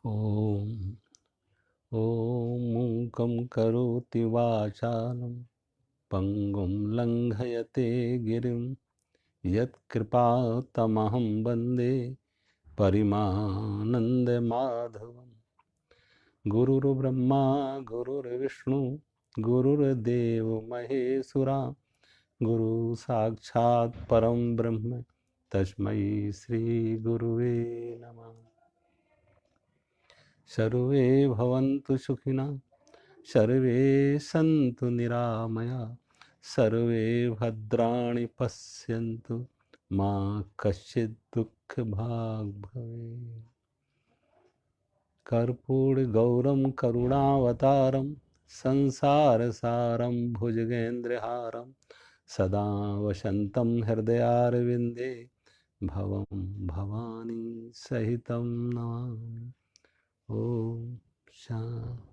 ॐ मूकं करोति वाचालं पङ्गुं लङ्घयते गिरिं यत्कृपातमहं वन्दे परिमानन्दमाधवं। गुरुर्ब्रह्मा गुरुर्विष्णु गुरुर्देवो महेश्वरा, गुरु साक्षात् परं ब्रह्म तस्मै श्री गुरुवे नमः। सर्वे भवन्तु सुखिनः, सर्वे सन्तु निरामया, सर्वे भद्राणि पश्यन्तु मा कश्चित् दुःखभाग् भवेत्। कर्पूरगौरं करुणावतारं संसारसारं भुजगेन्द्रहारं सदा वसन्तं हृदयारविन्दे भवं भवानी सहितं नमामि। ओम शांति।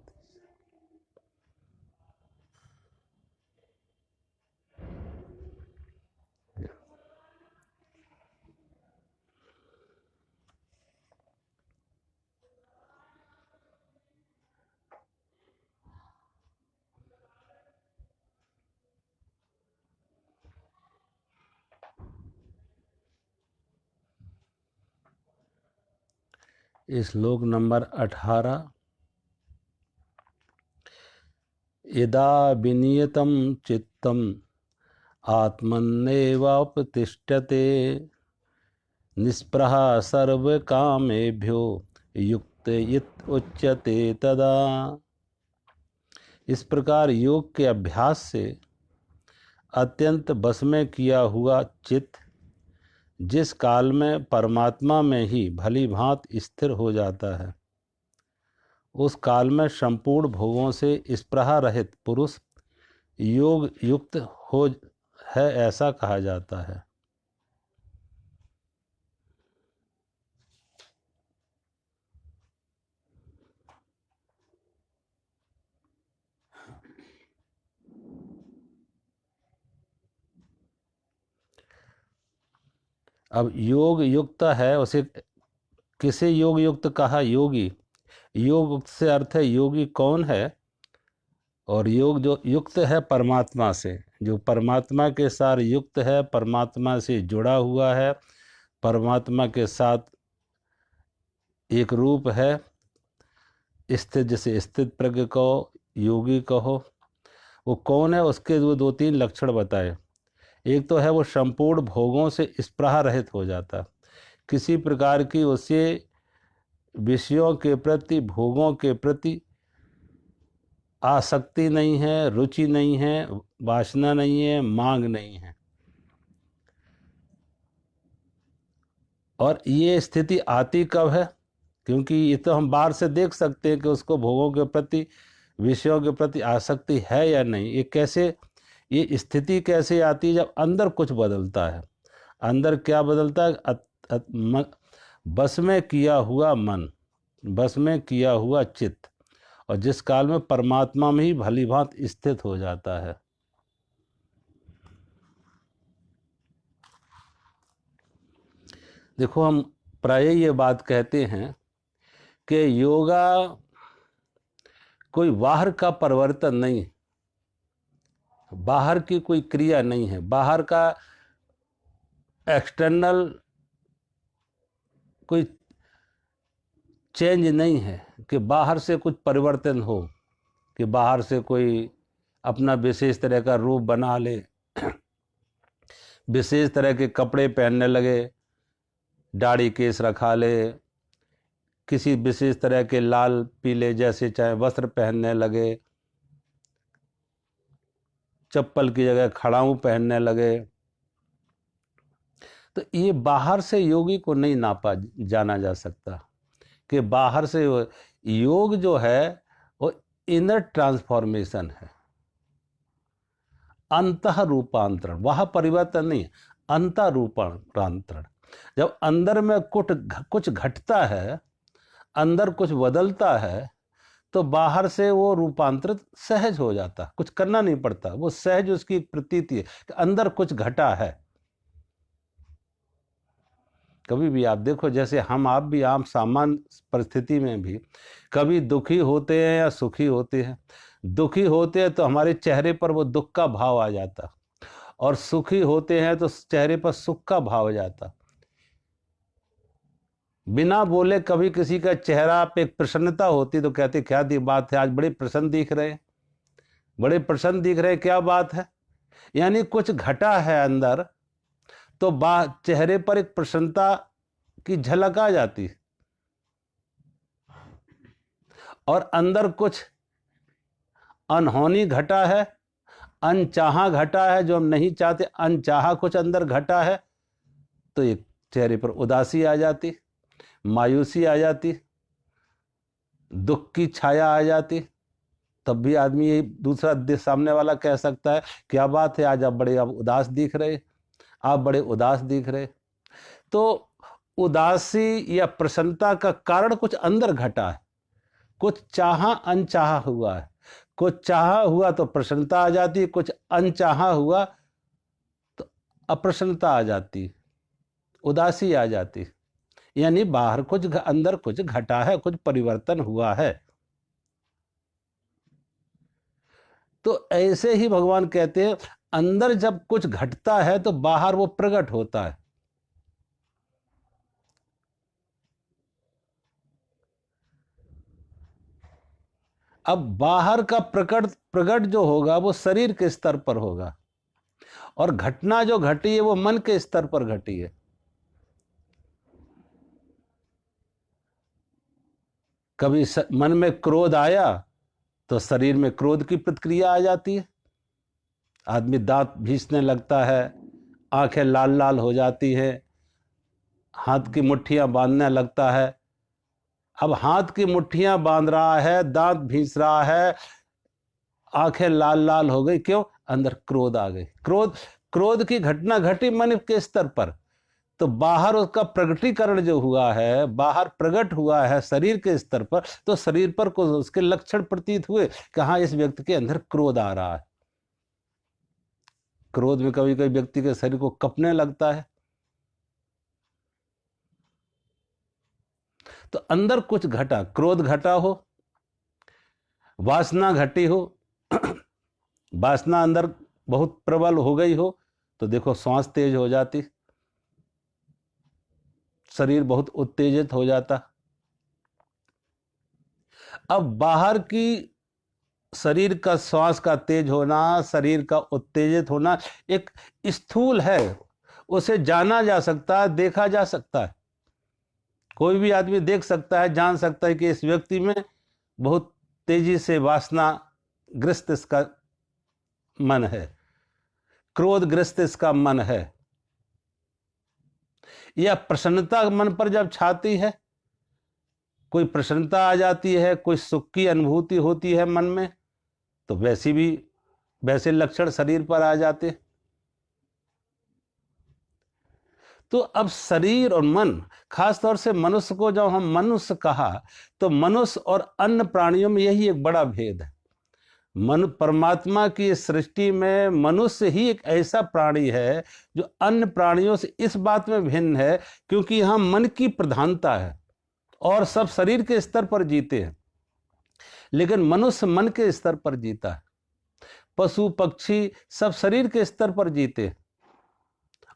श्लोक नंबर 18। यदा विनियतं चित्तम् आत्मन्नेवावतिष्ठते, निस्पृहा सर्वकामेभ्यो युक्त इत् उच्यते तदा। इस प्रकार योग के अभ्यास से अत्यंत बस में किया हुआ चित्त जिस काल में परमात्मा में ही भली भांति स्थिर हो जाता है, उस काल में संपूर्ण भोगों से स्पृहा रहित पुरुष योग युक्त हो है, ऐसा कहा जाता है। अब योग युक्त है, उसे किसे योग युक्त कहा? योगी। योग युक्त से अर्थ है योगी कौन है? और योग जो युक्त है परमात्मा से, जो परमात्मा के साथ युक्त है, परमात्मा से जुड़ा हुआ है, परमात्मा के साथ एक रूप है, स्थित, जैसे स्थित प्रज्ञ कहो, योगी कहो, वो कौन है? उसके वो 2-3 लक्षण बताए। एक तो है वो संपूर्ण भोगों से स्पृहा रहित हो जाता, किसी प्रकार की उसे विषयों के प्रति, भोगों के प्रति आसक्ति नहीं है, रुचि नहीं है, वासना नहीं है, मांग नहीं है। और ये स्थिति आती कब है? क्योंकि ये तो हम बाहर से देख सकते हैं कि उसको भोगों के प्रति, विषयों के प्रति आसक्ति है या नहीं। ये कैसे, ये स्थिति कैसे आती है? जब अंदर कुछ बदलता है। अंदर क्या बदलता है? बस में किया हुआ मन, बस में किया हुआ चित्त, और जिस काल में परमात्मा में ही भली भांति स्थित हो जाता है। देखो, हम प्राय ये बात कहते हैं कि योगा कोई बाहर का परिवर्तन नहीं, बाहर की कोई क्रिया नहीं है, बाहर का एक्सटर्नल कोई चेंज नहीं है कि बाहर से कुछ परिवर्तन हो, कि बाहर से कोई अपना विशेष तरह का रूप बना ले, विशेष तरह के कपड़े पहनने लगे, दाढ़ी केस रखा ले, किसी विशेष तरह के लाल पीले जैसे चाहे वस्त्र पहनने लगे, चप्पल की जगह खड़ाऊं पहनने लगे। तो ये बाहर से योगी को नहीं नापा जाना जा सकता कि बाहर से योग जो है वो इनर ट्रांसफॉर्मेशन है, अंतः रूपांतरण, वह परिवर्तन नहीं, अंतः रूपांतरण। जब अंदर में कुछ घटता है, अंदर कुछ बदलता है, तो बाहर से वो रूपांतरित सहज हो जाता, कुछ करना नहीं पड़ता, वो सहज उसकी प्रतीति है कि अंदर कुछ घटा है। कभी भी आप देखो, जैसे हम आप भी आम सामान्य परिस्थिति में भी कभी दुखी होते हैं या सुखी होते हैं। दुखी होते हैं तो हमारे चेहरे पर वो दुख का भाव आ जाता, और सुखी होते हैं तो चेहरे पर सुख का भाव आ जाता। बिना बोले कभी किसी का चेहरा पे एक प्रसन्नता होती तो कहते क्या दी बात है, आज बड़े प्रसन्न दिख रहे हैं, बड़े प्रसन्न दिख रहे हैं, क्या बात है। यानी कुछ घटा है अंदर, तो चेहरे पर एक प्रसन्नता की झलक आ जाती। और अंदर कुछ अनहोनी घटा है, अनचाहा घटा है, जो हम नहीं चाहते, अनचाहा कुछ अंदर घटा है, तो ये चेहरे पर उदासी आ जाती, मायूसी आ जाती, दुख की छाया आ जाती। तब भी आदमी ये दूसरा सामने वाला कह सकता है क्या बात है, आज आप बड़े उदास दिख रहे, आप बड़े उदास दिख रहे। तो उदासी या प्रसन्नता का कारण कुछ अंदर घटा है, कुछ चाहा अनचाहा हुआ है। कुछ चाहा हुआ तो प्रसन्नता आ जाती, कुछ अनचाहा हुआ तो अप्रसन्नता आ जाती, उदासी आ जाती। यानी बाहर कुछ अंदर कुछ घटा है, कुछ परिवर्तन हुआ है। तो ऐसे ही भगवान कहते हैं अंदर जब कुछ घटता है तो बाहर वो प्रकट होता है। अब बाहर का प्रकट जो होगा वो शरीर के स्तर पर होगा, और घटना जो घटी है वो मन के स्तर पर घटी है। कभी मन में क्रोध आया तो शरीर में क्रोध की प्रतिक्रिया आ जाती है, आदमी दांत भींचने लगता है, आंखें लाल लाल हो जाती है, हाथ की मुट्ठियां बांधने लगता है। अब हाथ की मुट्ठियां बांध रहा है, दांत भींच रहा है, आंखें लाल लाल हो गई, क्यों? अंदर क्रोध आ गई। क्रोध की घटना घटी मन के स्तर पर, तो बाहर उसका प्रगटीकरण जो हुआ है, बाहर प्रकट हुआ है शरीर के स्तर पर, तो शरीर पर कुछ उसके लक्षण प्रतीत हुए कि हाँ, इस व्यक्ति के अंदर क्रोध आ रहा है। क्रोध में कभी कभी व्यक्ति के शरीर को कपने लगता है। तो अंदर कुछ घटा, क्रोध घटा हो, वासना घटी हो, वासना अंदर बहुत प्रबल हो गई हो, तो देखो श्वास तेज हो जाती, शरीर बहुत उत्तेजित हो जाता। अब बाहर की शरीर का श्वास का तेज होना, शरीर का उत्तेजित होना एक स्थूल है, उसे जाना जा सकता है, देखा जा सकता है। कोई भी आदमी देख सकता है, जान सकता है कि इस व्यक्ति में बहुत तेजी से वासना ग्रस्त इसका मन है, क्रोधग्रस्त इसका मन है। या प्रसन्नता मन पर जब छाती है, कोई प्रसन्नता आ जाती है, कोई सुख की अनुभूति होती है मन में, तो वैसे लक्षण शरीर पर आ जाते। तो अब शरीर और मन, खासतौर से मनुष्य को जब हम मनुष्य कहा, तो मनुष्य और अन्य प्राणियों में यही एक बड़ा भेद है। परमात्मा की सृष्टि में मनुष्य ही एक ऐसा प्राणी है जो अन्य प्राणियों से इस बात में भिन्न है, क्योंकि यहां मन की प्रधानता है और सब शरीर के स्तर पर जीते हैं, लेकिन मनुष्य मन के स्तर पर जीता है। पशु पक्षी सब शरीर के स्तर पर जीते हैं,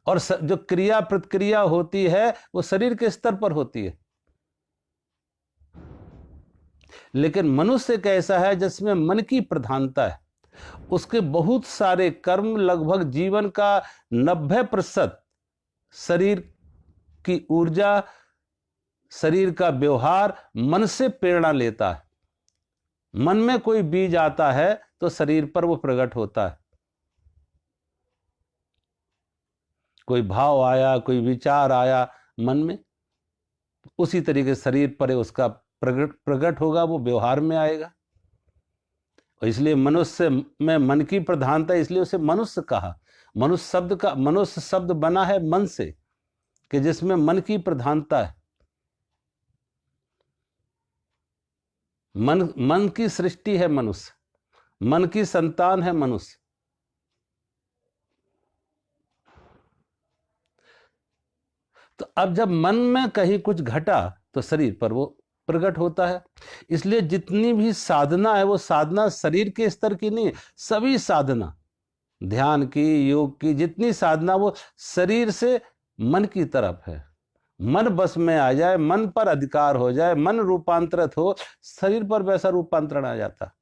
और जो क्रिया प्रतिक्रिया होती है वो शरीर के स्तर पर होती है। लेकिन मनुष्य एक ऐसा है जिसमें मन की प्रधानता है, उसके बहुत सारे कर्म, लगभग जीवन का 90% शरीर की ऊर्जा, शरीर का व्यवहार मन से प्रेरणा लेता है। मन में कोई बीज आता है तो शरीर पर वो प्रकट होता है। कोई भाव आया, कोई विचार आया मन में, उसी तरीके शरीर पर उसका प्रकट होगा, वो व्यवहार में आएगा। और इसलिए मनुष्य में मन की प्रधानता, इसलिए उसे मनुष्य कहा। मनुष्य शब्द बना है मन से, कि जिसमें मन की प्रधानता है। मन की सृष्टि है मनुष्य, मन की संतान है मनुष्य। तो अब जब मन में कहीं कुछ घटा तो शरीर पर वो प्रकट होता है। इसलिए जितनी भी साधना है वो साधना शरीर के स्तर की नहीं है। सभी साधना, ध्यान की, योग की, जितनी साधना वो शरीर से मन की तरफ है। मन बस में आ जाए, मन पर अधिकार हो जाए, मन रूपांतरित हो, शरीर पर वैसा रूपांतरण आ जाता।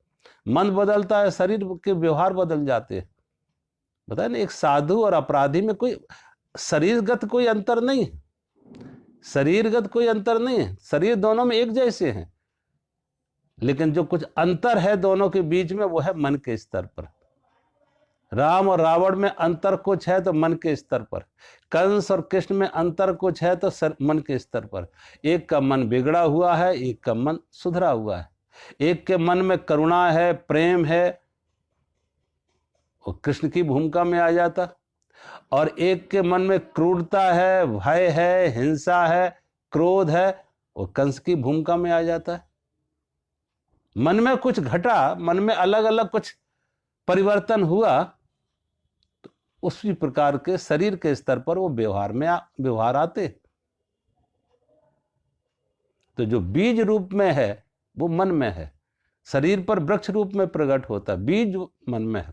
मन बदलता है, शरीर के व्यवहार बदल जाते हैं। बताए ना, एक साधु और अपराधी में कोई शरीरगत कोई अंतर नहीं है। शरीरगत कोई अंतर नहीं है, शरीर दोनों में एक जैसे हैं, लेकिन जो कुछ अंतर है दोनों के बीच में वो है मन के स्तर पर। राम और रावण में अंतर कुछ है तो मन के स्तर पर, कंस और कृष्ण में अंतर कुछ है तो मन के स्तर पर। एक का मन बिगड़ा हुआ है, एक का मन सुधरा हुआ है। एक के मन में करुणा है, प्रेम है, वो कृष्ण की भूमिका में आ जाता, और एक के मन में क्रूरता है, भय है, हिंसा है, क्रोध है, वो कंस की भूमिका में आ जाता है। मन में कुछ घटा, मन में अलग अलग कुछ परिवर्तन हुआ, तो उसी प्रकार के शरीर के स्तर पर वो व्यवहार आते। तो जो बीज रूप में है वो मन में है, शरीर पर वृक्ष रूप में प्रकट होता, बीज मन में है।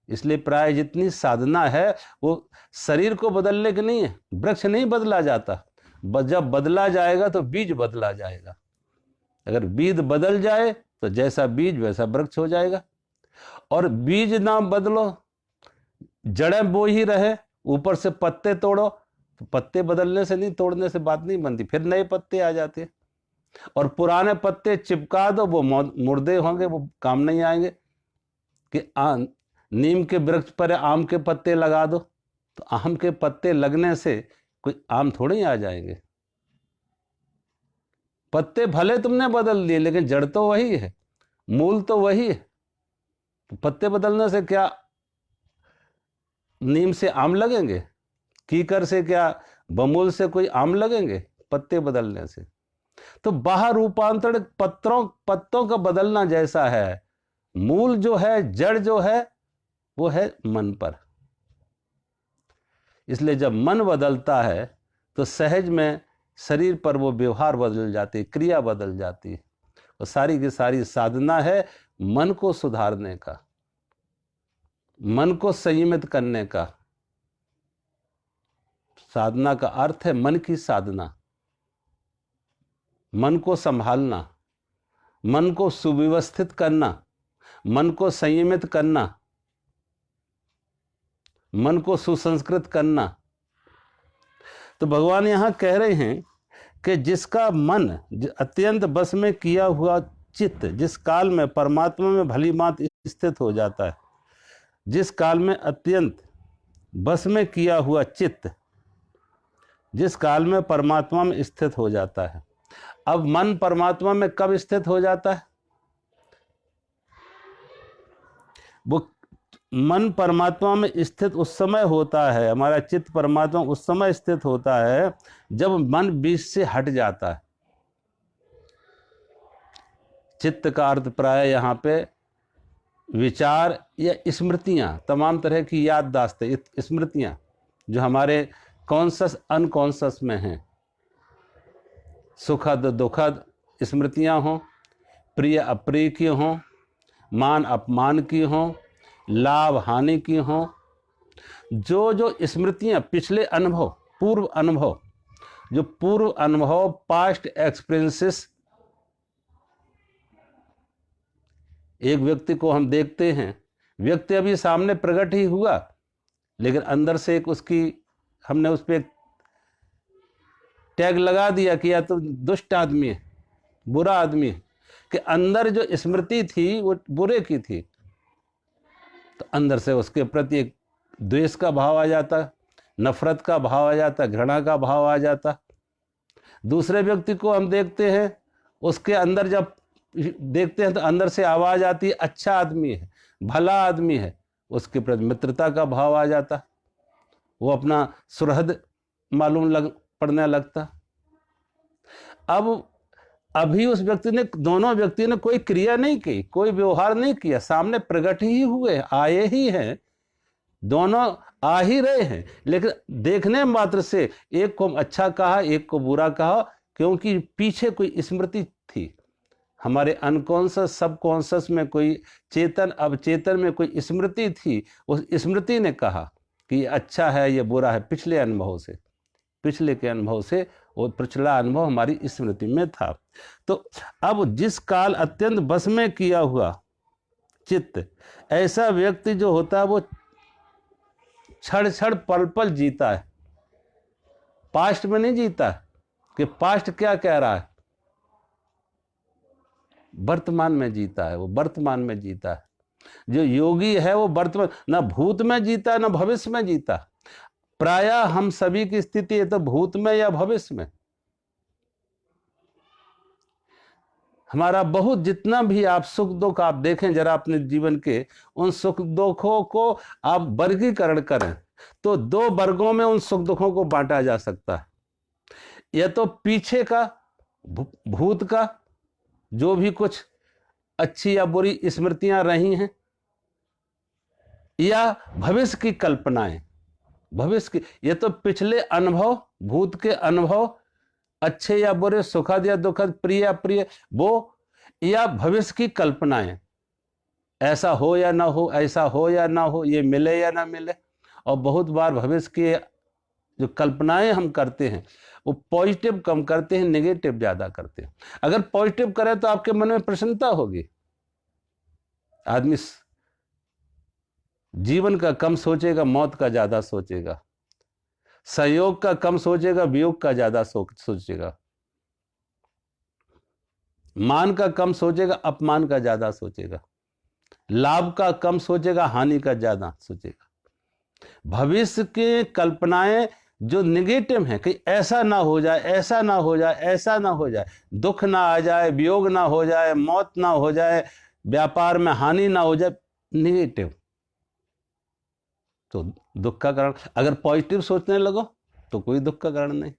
इसलिए प्राय जितनी साधना है वो शरीर को बदलने की नहीं है। वृक्ष नहीं बदला जाता, जब बदला जाएगा तो बीज बदला जाएगा। अगर बीज बदल जाए तो जैसा बीज वैसा वृक्ष हो जाएगा। और बीज ना बदलो, जड़ें बो ही रहे, ऊपर से पत्ते तोड़ो, तो पत्ते बदलने से नहीं, तोड़ने से बात नहीं बनती, फिर नए पत्ते आ जाते हैं। और पुराने पत्ते चिपका दो, वो मुर्दे होंगे, वो काम नहीं आएंगे। कि नीम के वृक्ष पर आम के पत्ते लगा दो, तो आम के पत्ते लगने से कोई आम थोड़े ही आ जाएंगे। पत्ते भले तुमने बदल दिए, लेकिन जड़ तो वही है, मूल तो वही है। तो पत्ते बदलने से क्या नीम से आम लगेंगे? कीकर से क्या बमूल से कोई आम लगेंगे? पत्ते बदलने से। तो बाहर रूपांतरण पत्तों का बदलना जैसा है, मूल जो है, जड़ जो है, वो है मन पर। इसलिए जब मन बदलता है तो सहज में शरीर पर वो व्यवहार बदल जाती, क्रिया बदल जाती। और सारी की सारी साधना है मन को सुधारने का, मन को संयमित करने का। साधना का अर्थ है मन की साधना, मन को संभालना, मन को सुव्यवस्थित करना, मन को संयमित करना, मन को सुसंस्कृत करना। तो भगवान यहां कह रहे हैं कि जिसका मन अत्यंत बस में किया हुआ चित्त जिस काल में परमात्मा में भली मात स्थित हो जाता है, जिस काल में अत्यंत बस में किया हुआ चित्त जिस काल में परमात्मा में स्थित हो जाता है। अब मन परमात्मा में कब स्थित हो जाता है? वो मन परमात्मा में स्थित उस समय होता है, हमारा चित्त परमात्मा उस समय स्थित होता है जब मन बीच से हट जाता है। चित्त का अर्थ प्राय यहाँ पे विचार या स्मृतियाँ, तमाम तरह की याददाश्तें, स्मृतियाँ जो हमारे कॉन्शस अनकॉन्शस में हैं, सुखद दुखद स्मृतियाँ हों, प्रिय अप्रिय की हों, मान अपमान की हों, लाभ हानि की हों, जो स्मृतियाँ पिछले अनुभव, पूर्व अनुभव, जो पूर्व अनुभव, पास्ट एक्सपीरियंसेस। एक व्यक्ति को हम देखते हैं, व्यक्ति अभी सामने प्रकट ही हुआ, लेकिन अंदर से एक हमने उस पर टैग लगा दिया कि या तो दुष्ट आदमी है, बुरा आदमी है, कि अंदर जो स्मृति थी वो बुरे की थी, तो अंदर से उसके प्रति एक द्वेष का भाव आ जाता, नफरत का भाव आ जाता, घृणा का भाव आ जाता। दूसरे व्यक्ति को हम देखते हैं, उसके अंदर जब देखते हैं तो अंदर से आवाज आती है, अच्छा आदमी है, भला आदमी है, उसके प्रति मित्रता का भाव आ जाता, वो अपना सुहृद मालूम पड़ने लगता। अब अभी उस व्यक्ति ने, दोनों व्यक्ति ने कोई क्रिया नहीं की, कोई व्यवहार नहीं किया, सामने प्रकट ही हुए, आए ही हैं, दोनों आ ही रहे हैं, लेकिन देखने मात्र से एक को अच्छा कहा, एक को बुरा कहा, क्योंकि पीछे कोई स्मृति थी। हमारे अनकॉन्शियस सबकॉन्शियस में कोई चेतन अवचेतन में कोई स्मृति थी। उस स्मृति ने कहा कि ये अच्छा है, ये बुरा है, पिछले अनुभव से, पिछले के अनुभव से, वो पिछला अनुभव हमारी स्मृति में था। तो अब जिस काल अत्यंत बस में किया हुआ चित्त, ऐसा व्यक्ति जो होता है वो क्षण क्षण पल पल जीता है, पास्ट में नहीं जीता कि पास्ट क्या कह रहा है, वर्तमान में जीता है, वो वर्तमान में जीता है। जो योगी है वो वर्तमान, ना भूत में जीता ना भविष्य में जीता। प्रायः हम सभी की स्थिति है तो भूत में या भविष्य में। हमारा बहुत जितना भी आप सुख दुख आप देखें जरा अपने जीवन के, उन सुख दुखों को आप वर्गीकरण करें तो दो वर्गों में उन सुख दुखों को बांटा जा सकता है। या तो पीछे का भूत का जो भी कुछ अच्छी या बुरी स्मृतियां रही हैं, या भविष्य की कल्पनाएं, भविष्य की, ये तो पिछले अनुभव, भूत के अनुभव, अच्छे या बुरे, सुखद या दुखद, प्रिय या प्रिय, वो, या भविष्य की कल्पनाएं, ऐसा हो या ना हो, ऐसा हो या ना हो, ये मिले या ना मिले। और बहुत बार भविष्य की जो कल्पनाएं हम करते हैं वो पॉजिटिव कम करते हैं, नेगेटिव ज्यादा करते हैं। अगर पॉजिटिव करें तो आपके मन में प्रसन्नता होगी, आदमी जीवन का कम सोचेगा, मौत का ज्यादा सोचेगा, सहयोग का कम सोचेगा, वियोग का ज्यादा सोचेगा, मान का कम सोचेगा, अपमान का ज्यादा सोचेगा, लाभ का कम सोचेगा, हानि का ज्यादा सोचेगा। भविष्य की कल्पनाएं जो निगेटिव हैं कि ऐसा ना हो जाए, ऐसा ना हो जाए, ऐसा ना हो जाए, दुख ना आ जाए, वियोग ना हो जाए, मौत ना हो जाए, व्यापार में हानि ना हो जाए, निगेटिव, तो दुख का कारण। अगर पॉजिटिव सोचने लगो तो कोई दुख का कारण नहीं।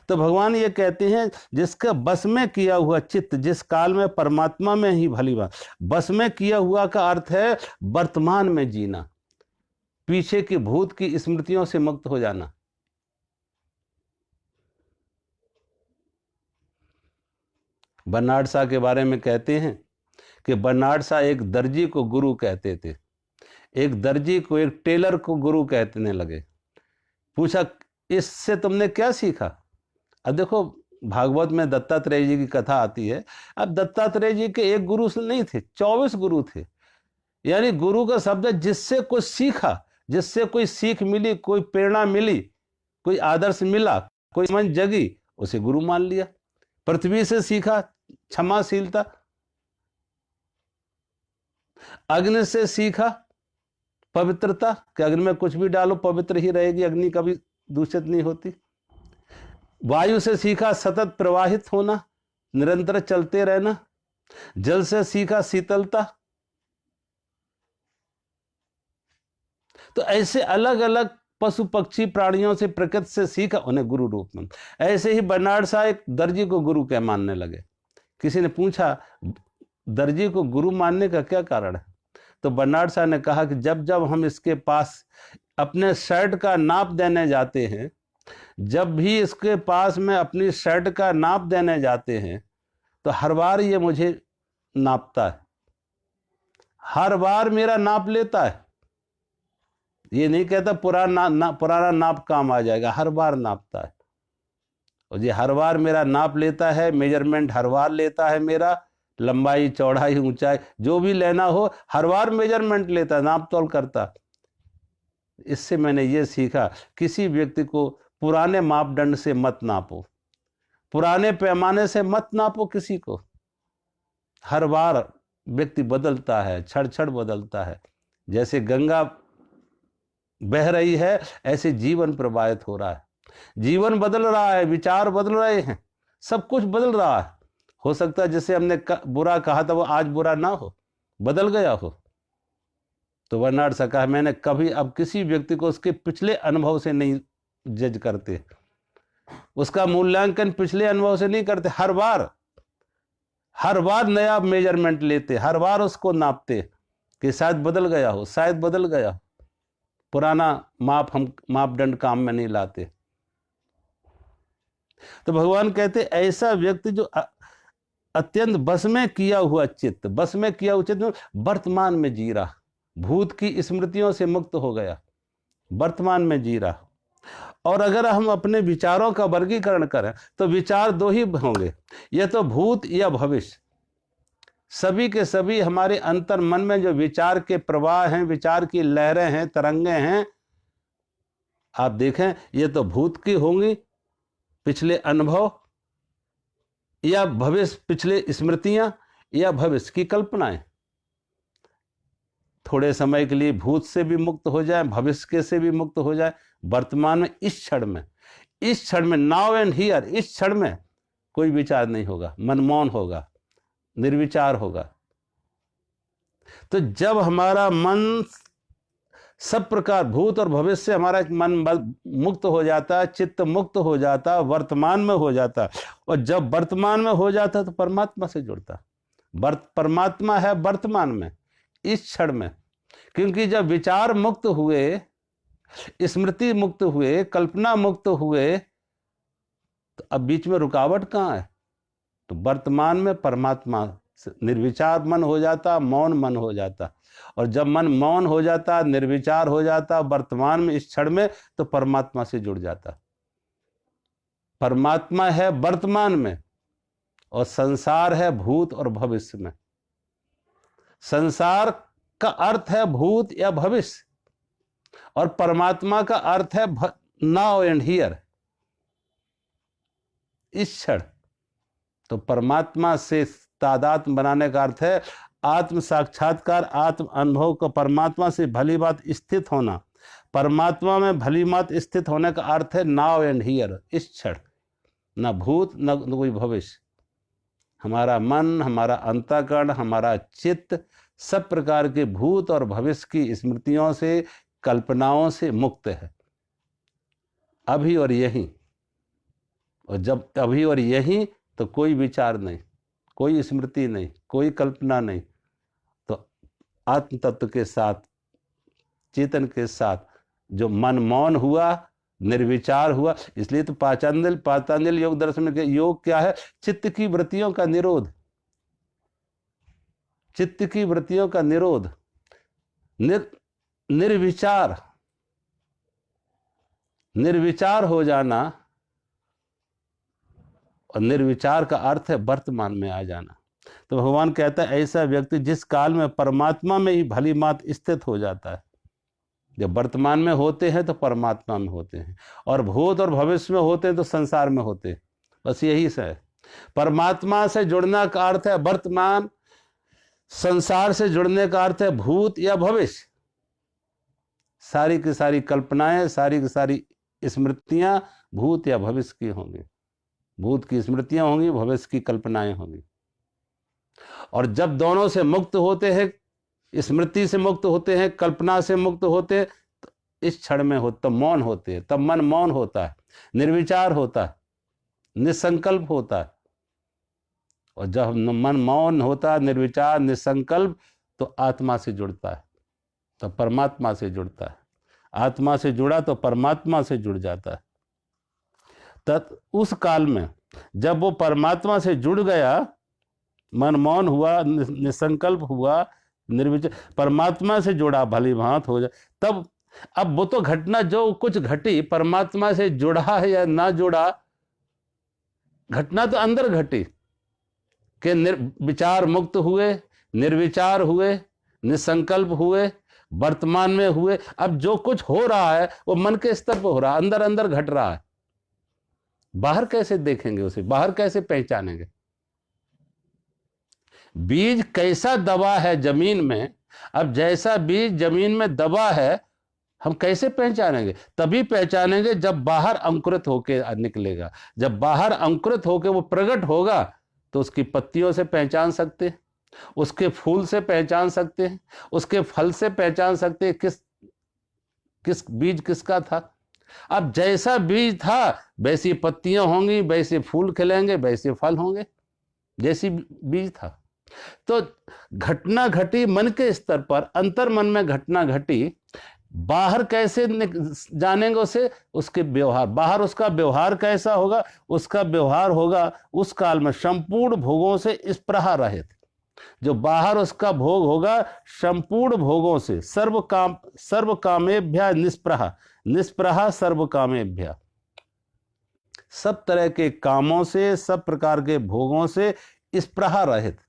तो भगवान ये कहते हैं जिसका बस में किया हुआ चित्त, जिस काल में परमात्मा में ही भली बात। बस में किया हुआ का अर्थ है वर्तमान में जीना, पीछे की भूत की स्मृतियों से मुक्त हो जाना। बर्नार्ड शॉ के बारे में कहते हैं कि बर्नार्ड शॉ एक दर्जी को गुरु कहते थे। एक दर्जी को, एक टेलर को गुरु कहने लगे। पूछा इससे तुमने क्या सीखा? अब देखो भागवत में दत्तात्रेय जी की कथा आती है। अब दत्तात्रेय जी के एक गुरु नहीं थे, 24 गुरु थे। यानी गुरु का शब्द है जिससे कुछ सीखा, जिससे कोई सीख मिली, कोई प्रेरणा मिली, कोई आदर्श मिला, कोई समझ जगी, उसे गुरु मान लिया। पृथ्वी से सीखा क्षमाशीलता, अग्नि से सीखा पवित्रता, कि अग्नि में कुछ भी डालो पवित्र ही रहेगी, अग्नि कभी दूषित नहीं होती। वायु से सीखा सतत प्रवाहित होना, निरंतर चलते रहना। जल से सीखा शीतलता। तो ऐसे अलग अलग पशु पक्षी प्राणियों से, प्रकृति से सीखा, उन्हें गुरु रूप में। ऐसे ही बर्नार्ड शॉ एक दर्जी को गुरु क्या मानने लगे। किसी ने पूछा दर्जी को गुरु मानने का क्या कारण है? तो बर्नार्ड शॉ ने कहा कि जब जब हम इसके पास अपने शर्ट का नाप देने जाते हैं, जब भी इसके पास में अपनी शर्ट का नाप देने जाते हैं, तो हर बार ये मुझे नापता है, हर बार मेरा नाप लेता है। ये नहीं कहता पुराना नाप काम आ जाएगा, हर बार नापता है। और ये हर बार मेरा नाप लेता है, मेजरमेंट हर बार लेता है, मेरा लंबाई चौड़ाई ऊंचाई जो भी लेना हो हर बार मेजरमेंट लेता, नाप तोल करता। इससे मैंने ये सीखा किसी व्यक्ति को पुराने मापदंड से मत नापो, पुराने पैमाने से मत नापो किसी को। हर बार व्यक्ति बदलता है, क्षण क्षण बदलता है। जैसे गंगा बह रही है ऐसे जीवन प्रवाहित हो रहा है, जीवन बदल रहा है, विचार बदल रहे हैं, सब कुछ बदल रहा है। हो सकता है जिसे हमने बुरा कहा था वो आज बुरा ना हो, बदल गया हो। तो बर्नार्ड शॉ कहा मैंने कभी अब किसी व्यक्ति को उसके पिछले अनुभव से नहीं जज करते, उसका मूल्यांकन पिछले अनुभव से नहीं करते। हर बार नया मेजरमेंट लेते, हर बार उसको नापते कि शायद बदल गया हो, शायद बदल गया हो। पुराना हम मापदंड काम में नहीं लाते। तो भगवान कहते ऐसा व्यक्ति जो अत्यंत बस में किया हुआ चित्त, बस में किया हुआ चित्त वर्तमान में जी रहा, भूत की स्मृतियों से मुक्त हो गया, वर्तमान में जी रहा। और अगर हम अपने विचारों का वर्गीकरण करें तो विचार दो ही होंगे, या तो भूत या भविष्य। सभी के सभी हमारे अंतर मन में जो विचार के प्रवाह हैं, विचार की लहरें हैं, तरंगे हैं, आप देखें ये तो भूत की होंगी, पिछले अनुभव, या भविष्य पिछले स्मृतियां, या भविष्य की कल्पनाएं। थोड़े समय के लिए भूत से भी मुक्त हो जाए, भविष्य के से भी मुक्त हो जाए, वर्तमान में इस क्षण में नाउ एंड हियर, इस क्षण में कोई विचार नहीं होगा, मन मौन होगा, निर्विचार होगा। तो जब हमारा मन सब प्रकार भूत और भविष्य से हमारा मन मुक्त हो जाता है, चित्त मुक्त हो जाता, वर्तमान में हो जाता, और जब वर्तमान में हो जाता तो परमात्मा से जुड़ता। परमात्मा है वर्तमान में, इस क्षण में। क्योंकि जब विचार मुक्त हुए, स्मृति मुक्त हुए, कल्पना मुक्त हुए, तो अब बीच में रुकावट कहाँ है? तो वर्तमान में परमात्मा निर्विचार मन हो जाता, मौन मन हो जाता। और जब मन मौन हो जाता, निर्विचार हो जाता वर्तमान में, इस क्षण में, तो परमात्मा से जुड़ जाता। परमात्मा है वर्तमान में और संसार है भूत और भविष्य में। संसार का अर्थ है भूत या भविष्य, और परमात्मा का अर्थ है नाउ एंड हियर, इस क्षण। तो परमात्मा से तादात्म्य बनाने का अर्थ है आत्म साक्षात्कार, आत्म अनुभव को परमात्मा से भली बात स्थित होना। परमात्मा में भली बात स्थित होने का अर्थ है नाउ एंड हियर, इस क्षण, न भूत न कोई भविष्य। हमारा मन, हमारा अंतःकरण, हमारा चित्त सब प्रकार के भूत और भविष्य की स्मृतियों से, कल्पनाओं से मुक्त है, अभी और यहीं। और जब अभी और यहीं, तो कोई विचार नहीं, कोई स्मृति नहीं, कोई कल्पना नहीं। तो आत्म तत्व के साथ, चेतन के साथ जो मन मौन हुआ, निर्विचार हुआ। इसलिए तो पातंजल योग दर्शन के योग क्या है? चित्त की वृत्तियों का निरोध, चित्त की वृत्तियों का निरोध, निर्विचार हो जाना। और निर्विचार का अर्थ है वर्तमान में आ जाना। तो भगवान कहता है ऐसा व्यक्ति जिस काल में परमात्मा में ही भली मात स्थित हो जाता है। जब वर्तमान में होते हैं तो परमात्मा में होते हैं, और भूत और भविष्य में होते हैं तो संसार में होते हैं। बस यही से है। परमात्मा से जुड़ना का अर्थ है वर्तमान, संसार से जुड़ने का अर्थ है भूत या भविष्य। सारी की सारी कल्पनाएं, सारी की सारी स्मृतियां भूत या भविष्य की होंगी। भूत की स्मृतियां होंगी, भविष्य की कल्पनाएं होंगी। और जब दोनों से मुक्त होते हैं, स्मृति से मुक्त होते हैं, कल्पना से मुक्त होते हैं, तो इस क्षण में हो, तब मौन होते हैं, तब मन मौन होता है, निर्विचार होता है, निसंकल्प होता है। और जब मन मौन होता है, निर्विचार, निसंकल्प, तो आत्मा से जुड़ता है, तो परमात्मा से जुड़ता है। आत्मा से जुड़ा तो परमात्मा से जुड़ जाता है। उस काल में जब वो परमात्मा से जुड़ गया, मन मौन हुआ, निसंकल्प हुआ, निर्विचार, परमात्मा से जुड़ा, भली भांत हो जाए, तब अब वो तो घटना जो कुछ घटी, परमात्मा से जुड़ा है या ना जुड़ा, घटना तो अंदर घटी कि विचार मुक्त हुए, निर्विचार हुए, निसंकल्प हुए, वर्तमान में हुए। अब जो कुछ हो रहा है वो मन के स्तर पर हो रहा है, अंदर अंदर घट रहा है। बाहर कैसे देखेंगे उसे, बाहर कैसे पहचानेंगे? बीज कैसा दबा है जमीन में, अब जैसा बीज जमीन में दबा है, हम कैसे पहचानेंगे? तभी पहचानेंगे जब बाहर अंकुरित होके निकलेगा। जब बाहर अंकुरित होके वो प्रकट होगा तो उसकी पत्तियों से पहचान सकते हैं, उसके फूल से पहचान सकते हैं, उसके फल से पहचान सकते हैं किस बीज किसका था। अब जैसा बीज था वैसी पत्तियां होंगी, वैसे फूल खिलेंगे, वैसे फल होंगे, जैसी बीज था। तो घटना घटी मन के स्तर पर, अंतर मन में घटना घटी, बाहर कैसे जानेंगे उसे? उसके व्यवहार, बाहर उसका व्यवहार कैसा होगा? उसका व्यवहार होगा उस काल में संपूर्ण भोगों से स्पृहा रहित। जो बाहर उसका भोग होगा संपूर्ण भोगों से, सर्व कामेभ्य निष्प्रहा, निष्प्रहा सर्व कामेभ्य, सब तरह के कामों से, सब प्रकार के भोगों से स्पृहा रहित।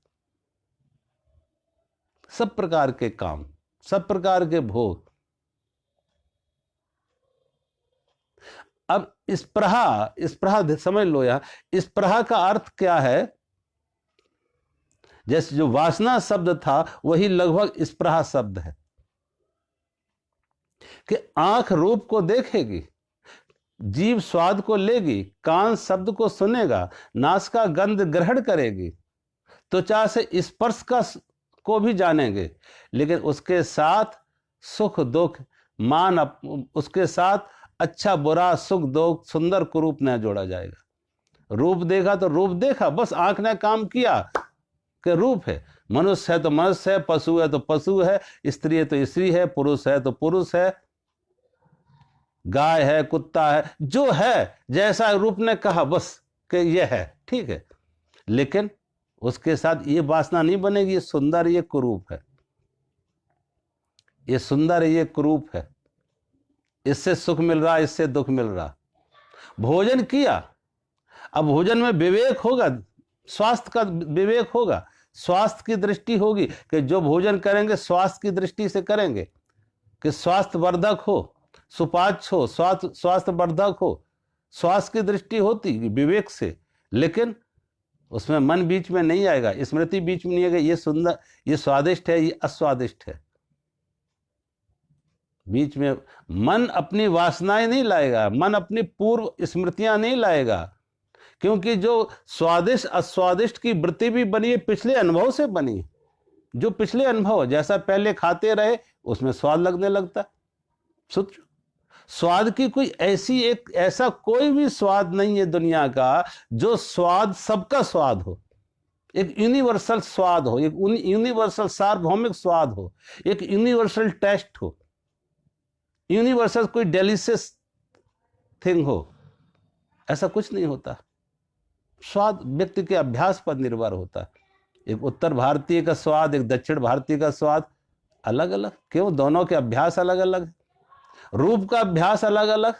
सब प्रकार के काम, सब प्रकार के भोग। अब स्पृहा, स्पृहा समझ लो यहां स्पृहा का अर्थ क्या है। जैसे जो वासना शब्द था वही लगभग स्पृहा शब्द है कि आंख रूप को देखेगी, जीभ स्वाद को लेगी, कान शब्द को सुनेगा, नासिका गंध ग्रहण करेगी, त्वचा से स्पर्श को भी जानेंगे, लेकिन उसके साथ सुख दुख मान उसके साथ अच्छा बुरा सुख दुख सुंदर कुरूप न जोड़ा जाएगा। रूप देखा तो रूप देखा, बस आंख ने काम किया कि रूप है। मनुष्य है तो मनुष्य है, पशु है तो पशु है, स्त्री है तो स्त्री है, पुरुष है तो पुरुष है, गाय है कुत्ता है, जो है जैसा रूप ने कहा बस कि यह है, ठीक है। लेकिन उसके साथ ये वासना नहीं बनेगी, ये सुंदर ये कुरूप है, ये सुंदर ये कुरूप है, इससे सुख मिल रहा, इससे दुख मिल रहा। भोजन किया, अब भोजन में विवेक होगा, स्वास्थ्य का विवेक होगा, स्वास्थ्य की दृष्टि होगी कि जो भोजन करेंगे स्वास्थ्य की दृष्टि से करेंगे कि स्वास्थ्य वर्धक हो, सुपाच्य हो, स्वास्थ्य वर्धक हो, स्वास्थ्य की दृष्टि होती विवेक से। लेकिन उसमें मन बीच में नहीं आएगा, स्मृति बीच में नहीं आएगा, ये सुंदर ये स्वादिष्ट है, ये अस्वादिष्ट है। बीच में मन अपनी वासनाएं नहीं लाएगा, मन अपनी पूर्व स्मृतियां नहीं लाएगा, क्योंकि जो स्वादिष्ट अस्वादिष्ट की वृत्ति भी बनी है पिछले अनुभव से बनी है। जो पिछले अनुभव जैसा पहले खाते रहे उसमें स्वाद लगने लगता। सोचो, स्वाद की कोई ऐसा कोई भी स्वाद नहीं है दुनिया का जो स्वाद सबका स्वाद हो, एक यूनिवर्सल स्वाद हो, एक यूनिवर्सल सार्वभौमिक स्वाद हो, एक यूनिवर्सल टेस्ट हो, यूनिवर्सल कोई डेलिशियस थिंग हो। ऐसा कुछ नहीं होता। स्वाद व्यक्ति के अभ्यास पर निर्भर होता है। एक उत्तर भारतीय का स्वाद, एक दक्षिण भारतीय का स्वाद अलग अलग। क्यों? दोनों के अभ्यास अलग अलग, रूप का अभ्यास अलग अलग।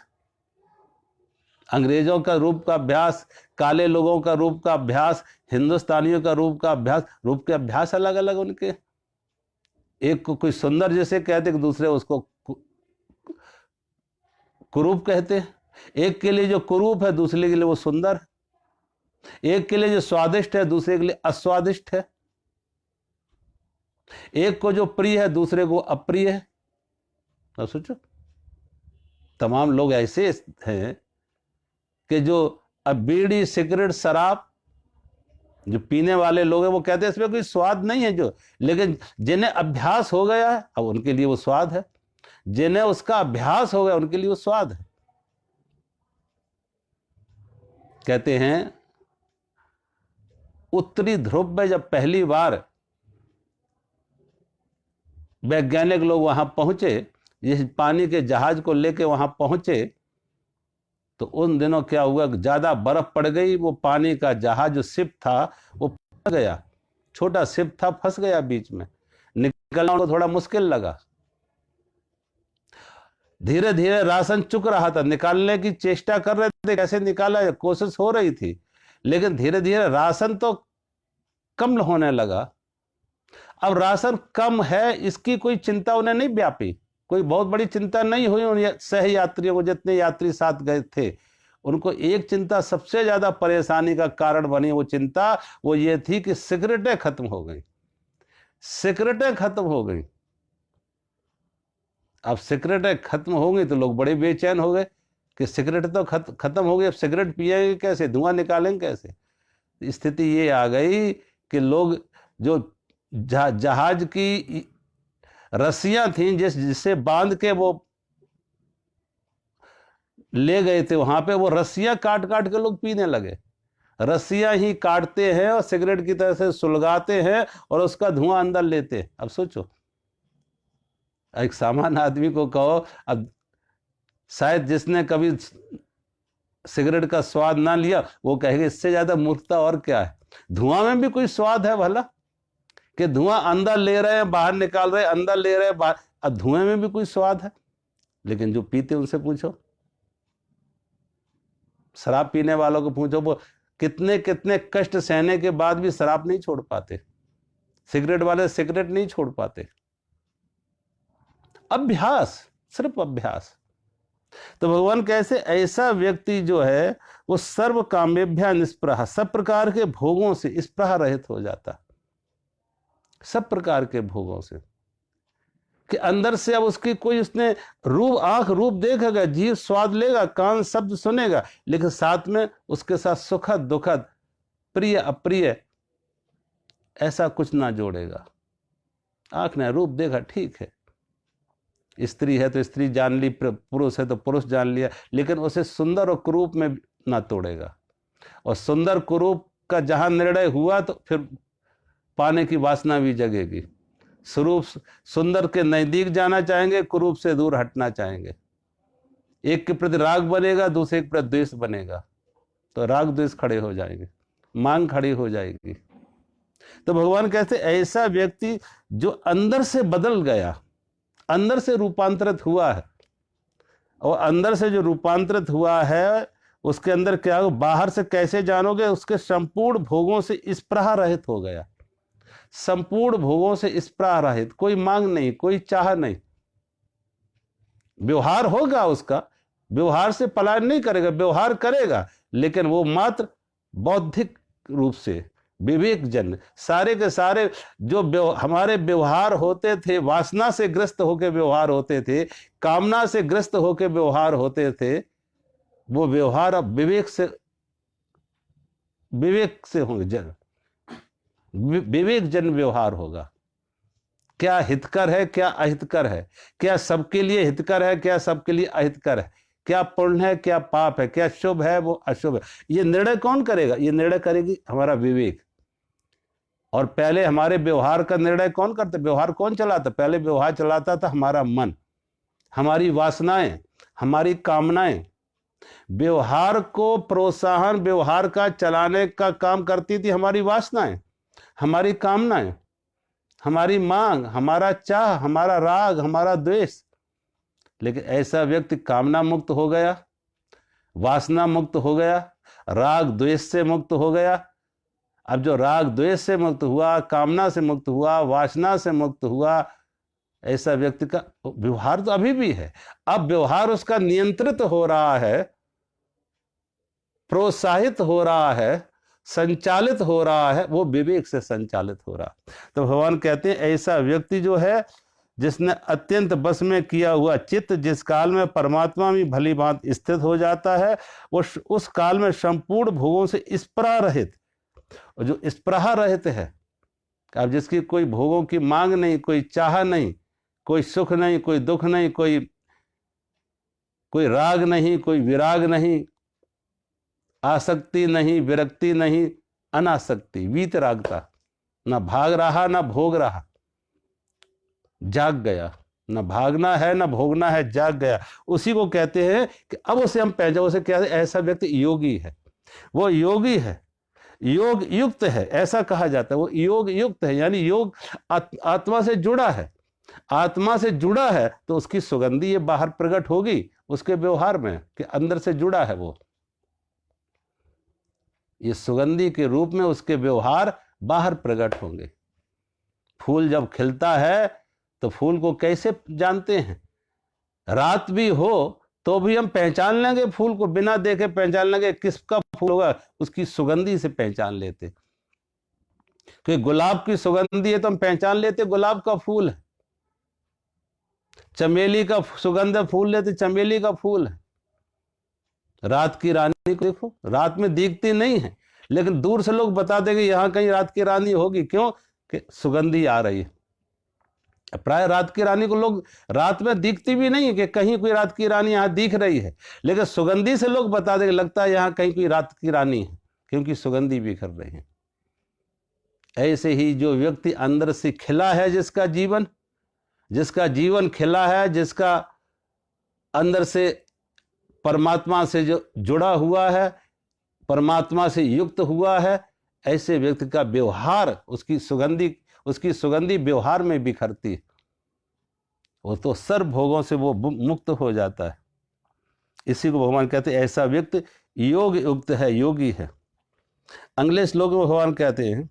अंग्रेजों का रूप का अभ्यास, काले लोगों का रूप का अभ्यास, हिंदुस्तानियों का रूप का अभ्यास, रूप के अभ्यास अलग अलग उनके। एक को कोई सुंदर जैसे कहते, दूसरे उसको कुरूप कहते हैं। एक के लिए जो कुरूप है दूसरे के लिए वो सुंदर, एक के लिए जो स्वादिष्ट है दूसरे के लिए अस्वादिष्ट है, एक को जो प्रिय है दूसरे को अप्रिय है। तो सोचो, तमाम लोग ऐसे हैं कि जो अब बीड़ी सिगरेट शराब जो पीने वाले लोग हैं वो कहते हैं इसमें कोई स्वाद नहीं है, जो लेकिन जिन्हें अभ्यास हो गया है अब उनके लिए वो स्वाद है, जिन्हें उसका अभ्यास हो गया उनके लिए वो स्वाद है। कहते हैं उत्तरी ध्रुव में जब पहली बार वैज्ञानिक लोग वहां पहुंचे, इस पानी के जहाज को लेके वहां पहुंचे, तो उन दिनों क्या हुआ, ज्यादा बर्फ पड़ गई, वो पानी का जहाज जो शिप था वो फंस गया, छोटा शिप था फंस गया बीच में, निकलना को थोड़ा मुश्किल लगा। धीरे धीरे राशन चुक रहा था, निकालने की चेष्टा कर रहे थे, कैसे निकाला कोशिश हो रही थी, लेकिन धीरे धीरे राशन तो कम होने लगा। अब राशन कम है इसकी कोई चिंता उन्हें नहीं व्यापी, कोई बहुत बड़ी चिंता नहीं हुई उन सह यात्रियों को, जितने यात्री साथ गए थे। उनको एक चिंता सबसे ज्यादा परेशानी का कारण बनी, वो चिंता वो ये थी कि सिगरेटें खत्म हो गई, सिगरेटें खत्म हो गई। अब सिगरेटें खत्म हो गई तो लोग बड़े बेचैन हो गए कि सिगरेट तो खत्म हो गई, अब सिगरेट पिएंगे कैसे, धुआं निकालेंगे कैसे। स्थिति ये आ गई कि लोग जो जहाज की रस्सियां थीं जिससे बांध के वो ले गए थे वहां पे, वो रस्सियां काट काट के लोग पीने लगे। रस्सियां ही काटते हैं और सिगरेट की तरह से सुलगाते हैं और उसका धुआं अंदर लेते हैं। अब सोचो, एक सामान्य आदमी को कहो, अब शायद जिसने कभी सिगरेट का स्वाद ना लिया वो कहेगा इससे ज्यादा मूर्खता और क्या है। धुआं में भी कोई स्वाद है भला, कि धुआं अंदर ले रहे हैं बाहर निकाल रहे हैं, अंदर ले रहे हैं बाहर, अब धुएं में भी कोई स्वाद है। लेकिन जो पीते उनसे पूछो, शराब पीने वालों को पूछो, वो कितने कितने कष्ट सहने के बाद भी शराब नहीं छोड़ पाते। सिगरेट वाले सिगरेट नहीं छोड़ पाते। अभ्यास, सिर्फ अभ्यास। तो भगवान कैसे, ऐसा व्यक्ति जो है वो सर्व कामेभ्या निस्पृहा, सब प्रकार के भोगों से स्पृहा रहित हो जाता, सब प्रकार के भोगों से, कि अंदर से अब उसकी कोई, उसने रूप, आंख रूप देखेगा, जीभ स्वाद लेगा, कान शब्द सुनेगा, लेकिन साथ में उसके साथ सुखद दुखद, प्रिय अप्रिय, ऐसा कुछ ना जोड़ेगा। आंख ने रूप देखा, ठीक है, स्त्री है तो स्त्री जान ली, पुरुष है तो पुरुष जान लिया, लेकिन उसे सुंदर और कुरूप में ना तोड़ेगा। और सुंदर कुरूप का जहां निर्णय हुआ तो फिर पाने की वासना भी जगेगी। स्वरूप सुंदर के नजदीक जाना चाहेंगे, कुरूप से दूर हटना चाहेंगे। एक के प्रति राग बनेगा, दूसरे के प्रति द्वेष बनेगा, तो राग द्वेष खड़े हो जाएंगे, मांग खड़ी हो जाएगी। तो भगवान कहते ऐसा व्यक्ति जो अंदर से बदल गया, अंदर से रूपांतरित हुआ है, और अंदर से जो रूपांतरित हुआ है उसके अंदर क्या हो, बाहर से कैसे जानोगे, उसके संपूर्ण भोगों से स्पृहा रहित हो गया। संपूर्ण भोगों से स्पृहा रहित, कोई मांग नहीं, कोई चाह नहीं। व्यवहार होगा उसका, व्यवहार से पलायन नहीं करेगा, व्यवहार करेगा, लेकिन वो मात्र बौद्धिक रूप से, विवेक जन, सारे के सारे जो हमारे व्यवहार होते थे, वासना से ग्रस्त होकर व्यवहार होते थे, कामना से ग्रस्त होकर व्यवहार होते थे, वो व्यवहार अब विवेक से होंगे, जन विवेक जन व्यवहार होगा। क्या हितकर है, क्या अहितकर है, क्या सबके लिए हितकर है, क्या सबके लिए अहितकर है, क्या पुण्य है, क्या पाप है, क्या शुभ है, वो अशुभ है, ये निर्णय कौन करेगा? ये निर्णय करेगी हमारा विवेक। और पहले हमारे व्यवहार का निर्णय कौन करता, व्यवहार कौन चलाता? पहले व्यवहार चलाता था हमारा मन, हमारी वासनाएं, हमारी कामनाएं। व्यवहार को प्रोत्साहन, व्यवहार का चलाने का काम करती थी हमारी वासनाएं, हमारी कामनाएं, हमारी मांग, हमारा चाह, हमारा राग, हमारा द्वेष। लेकिन ऐसा व्यक्ति कामना मुक्त हो गया, वासना मुक्त हो गया, राग द्वेष से मुक्त हो गया। अब जो राग द्वेष से मुक्त हुआ, कामना से मुक्त हुआ, वासना से मुक्त हुआ, ऐसा व्यक्ति का व्यवहार तो अभी भी है, अब व्यवहार उसका नियंत्रित हो रहा है, प्रोत्साहित हो रहा है, संचालित हो रहा है, वो विवेक से संचालित हो रहा। तो भगवान कहते हैं ऐसा व्यक्ति जो है जिसने अत्यंत बस में किया हुआ चित्त, जिस काल में परमात्मा में भली भांति स्थित हो जाता है, उस काल में संपूर्ण भोगों से स्पृहा रहित, और जो स्पृहा रहित है, अब जिसकी कोई भोगों की मांग नहीं, कोई चाह नहीं, कोई सुख नहीं, कोई दुख नहीं, कोई राग नहीं, कोई विराग नहीं, आसक्ति नहीं, विरक्ति नहीं, अनासक्ति, वीतरागता, ना भाग रहा ना भोग रहा, जाग गया, ना भागना है ना भोगना है, जाग गया। उसी को कहते हैं कि अब उसे हम पहचान, उसे कहते हैं ऐसा व्यक्ति योगी है, वो योगी है, योग युक्त है, ऐसा कहा जाता है। वो योग युक्त है, यानी योग आत्मा से जुड़ा है, आत्मा से जुड़ा है तो उसकी सुगंधी ये बाहर प्रकट होगी उसके व्यवहार में, कि अंदर से जुड़ा है वो, ये सुगंधी के रूप में उसके व्यवहार बाहर प्रकट होंगे। फूल जब खिलता है तो फूल को कैसे जानते हैं? रात भी हो तो भी हम पहचान लेंगे फूल को, बिना देखे पहचान लेंगे किसका फूल होगा, उसकी सुगंधी से पहचान लेते। कि गुलाब की सुगंधी है तो हम पहचान लेते गुलाब का फूल है, चमेली का सुगंध फूल लेते चमेली का फूल है। रात की रानी को देखो, रात में दिखती नहीं है, लेकिन दूर से लोग बता देंगे यहां कहीं रात की रानी होगी, क्यों? कि सुगंधी आ रही है। प्राय रात की रानी को लोग रात में दिखती भी नहीं है कि कहीं कोई रात की रानी यहां दिख रही है, लेकिन सुगंधी से लोग बता देंगे लगता है यहां कहीं कोई रात की रानी है, क्योंकि सुगंधी बिखर रही है। ऐसे ही जो व्यक्ति अंदर से खिला है, जिसका जीवन, जिसका जीवन खिला है, जिसका अंदर से परमात्मा से जो जुड़ा हुआ है, परमात्मा से युक्त हुआ है, ऐसे व्यक्ति का व्यवहार, उसकी सुगंधी व्यवहार में बिखरती है। वो तो सर्व भोगों से वो मुक्त हो जाता है। इसी को भगवान कहते हैं ऐसा व्यक्ति योग युक्त है, योगी है। अगले श्लोक में भगवान कहते हैं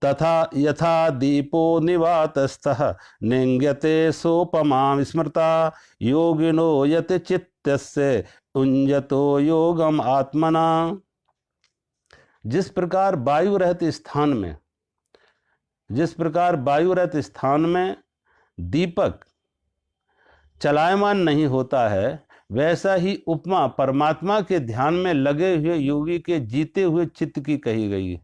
तथा यथा दीपो निवातस्थः निंग्यते सोपमां स्मृता योगिनो यत चित्तस्य उञ्जतो योगम आत्मना। जिस प्रकार वायु रहित स्थान में दीपक चलायमान नहीं होता है, वैसा ही उपमा परमात्मा के ध्यान में लगे हुए योगी के जीते हुए चित्त की कही गई है।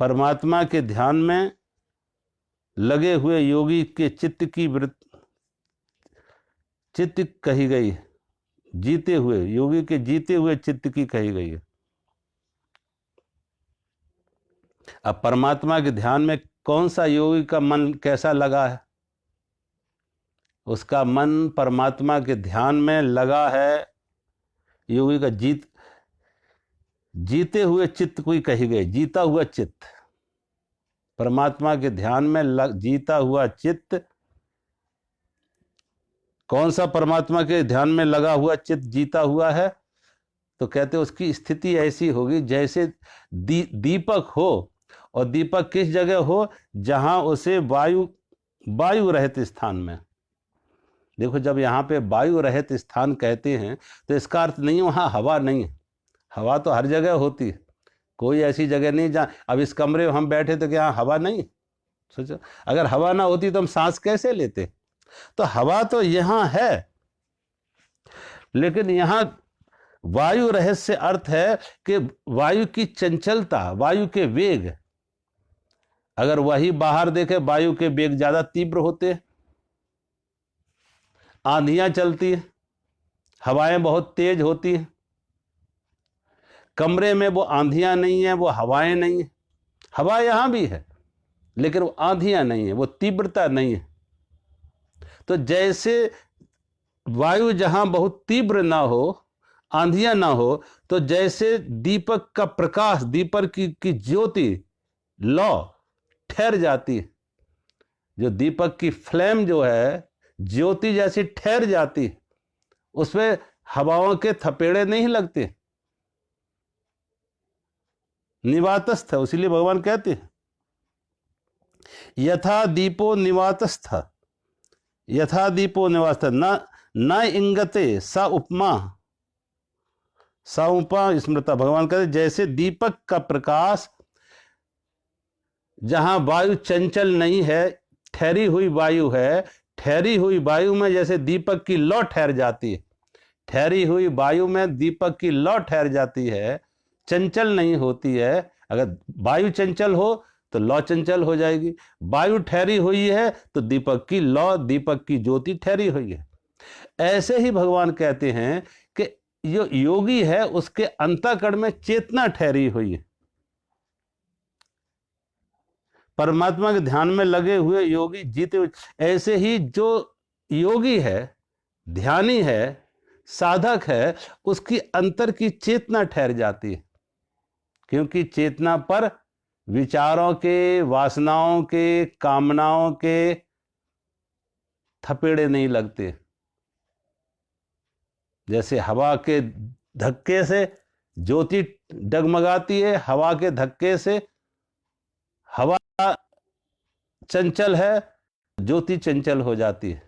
परमात्मा के ध्यान में लगे हुए योगी के चित्त कही गई है, जीते हुए योगी के जीते हुए चित्त की कही गई है। अब परमात्मा के ध्यान में कौन सा योगी का मन कैसा लगा है? उसका मन परमात्मा के ध्यान में लगा है, योगी का जीते हुए चित्त कोई कही गई, जीता हुआ चित्त। परमात्मा के ध्यान में जीता हुआ चित्त। कौन सा परमात्मा के ध्यान में लगा हुआ चित्त जीता हुआ है? तो कहते उसकी स्थिति ऐसी होगी जैसे दीपक हो, और दीपक किस जगह हो? जहां उसे वायु रहित स्थान में। देखो, जब यहाँ पे वायु रहित स्थान कहते हैं तो इसका अर्थ नहीं वहाँ हवा नहीं है। हवा तो हर जगह होती है, कोई ऐसी जगह नहीं जहाँ, अब इस कमरे में हम बैठे तो क्या हवा नहीं? सोचो, अगर हवा ना होती तो हम सांस कैसे लेते? तो हवा तो यहाँ है, लेकिन यहाँ वायु रहित से अर्थ है कि वायु की चंचलता, वायु के वेग। अगर वही बाहर देखे, वायु के वेग ज्यादा तीव्र होते हैं, आंधियां चलती है, हवाएं बहुत तेज होती हैं। कमरे में वो आंधियां नहीं है, वो हवाएं नहीं है। हवा यहां भी है, लेकिन वो आंधियां नहीं है, वो तीव्रता नहीं है। तो जैसे वायु जहां बहुत तीव्र ना हो, आंधियां ना हो, तो जैसे दीपक का प्रकाश, दीपक की ज्योति लौ ठहर जाती है, जो दीपक की फ्लेम जो है, ज्योति जैसी ठहर जाती है, उसमें हवाओं के थपेड़े नहीं लगते, निवातस्थ है। इसीलिए भगवान कहते हैं यथा दीपो निवातस्थ, यथा दीपो निवातस्थ न इंगते सा उपमा स्मृता। भगवान कहते जैसे दीपक का प्रकाश, जहां वायु चंचल नहीं है, ठहरी हुई वायु है, ठहरी हुई वायु में जैसे दीपक की लौ ठहर जाती है, ठहरी हुई वायु में दीपक की लौ ठहर जाती है, चंचल नहीं होती है। अगर वायु चंचल हो तो लौ चंचल हो जाएगी, वायु ठहरी हुई है तो दीपक की लौ, दीपक की ज्योति ठहरी हुई है। ऐसे ही भगवान कहते हैं कि जो योगी है उसके अंतःकरण में चेतना ठहरी हुई है। परमात्मा के ध्यान में लगे हुए योगी जीते हुए, ऐसे ही जो योगी है, ध्यानी है, साधक है, उसकी अंतर की चेतना ठहर जाती है, क्योंकि चेतना पर विचारों के, वासनाओं के, कामनाओं के थपेड़े नहीं लगते। जैसे हवा के धक्के से ज्योति डगमगाती है, हवा के धक्के से हवा चंचल है, ज्योति चंचल हो जाती है।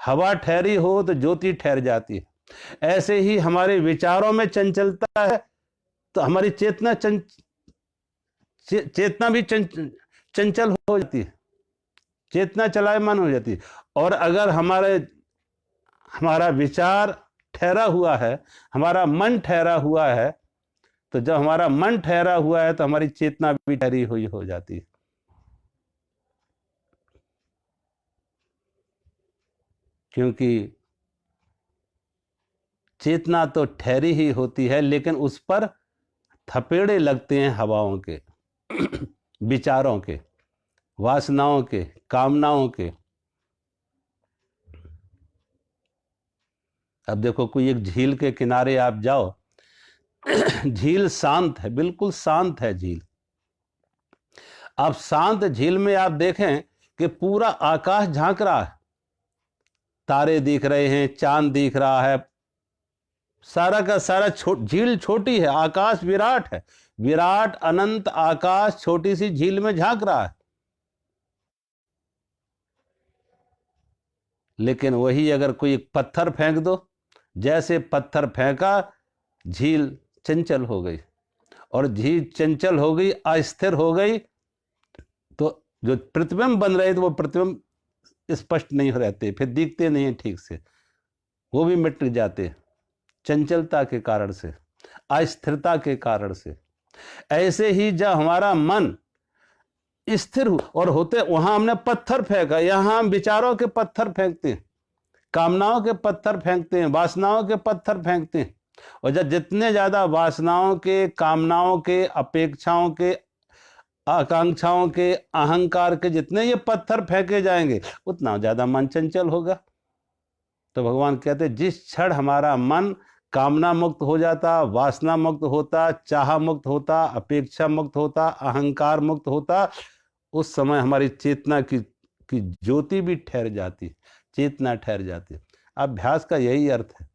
हवा ठहरी हो तो ज्योति ठहर जाती है। ऐसे ही हमारे विचारों में चंचलता है तो हमारी चेतना भी चंचल हो जाती है, चेतना चलायमान हो जाती है। और अगर हमारा विचार ठहरा हुआ है, हमारा मन ठहरा हुआ है, तो जब हमारा मन ठहरा हुआ है तो हमारी चेतना भी ठहरी हुई हो जाती है। क्योंकि चेतना तो ठहरी ही होती है, लेकिन उस पर थपेड़े लगते हैं हवाओं के, विचारों के। वासनाओं के, कामनाओं के। अब देखो कोई एक झील के किनारे आप जाओ, झील शांत है, बिल्कुल शांत है झील। आप शांत झील में आप देखें कि पूरा आकाश झांक रहा है, तारे दिख रहे हैं, चांद दिख रहा है, सारा का सारा झील छोटी है, आकाश विराट है, विराट अनंत आकाश छोटी सी झील में झांक रहा है। लेकिन वही अगर कोई एक पत्थर फेंक दो, जैसे पत्थर फेंका झील चंचल हो गई, और झील चंचल हो गई, अस्थिर हो गई, तो जो प्रतिबिंब बन रहे थे वो प्रतिबिंब स्पष्ट नहीं रहते, फिर दिखते नहीं ठीक से, वो भी मिट जाते चंचलता के कारण से, अस्थिरता के कारण से। ऐसे ही जब हमारा मन स्थिर और होते, वहां हमने पत्थर फेंका, यहां हम विचारों के पत्थर फेंकते हैं, कामनाओं के पत्थर फेंकते हैं, वासनाओं के पत्थर फेंकते हैं। और जब जितने ज्यादा वासनाओं के, कामनाओं के, अपेक्षाओं के, आकांक्षाओं के, अहंकार के जितने ये पत्थर फेंके जाएंगे, उतना ज्यादा मन चंचल होगा। तो भगवान कहते हैं जिस क्षण हमारा मन कामना मुक्त हो जाता, वासना मुक्त होता, चाह मुक्त होता, अपेक्षा मुक्त होता, अहंकार मुक्त होता, उस समय हमारी चेतना की ज्योति भी ठहर जाती, चेतना ठहर जाती। अभ्यास का यही अर्थ है।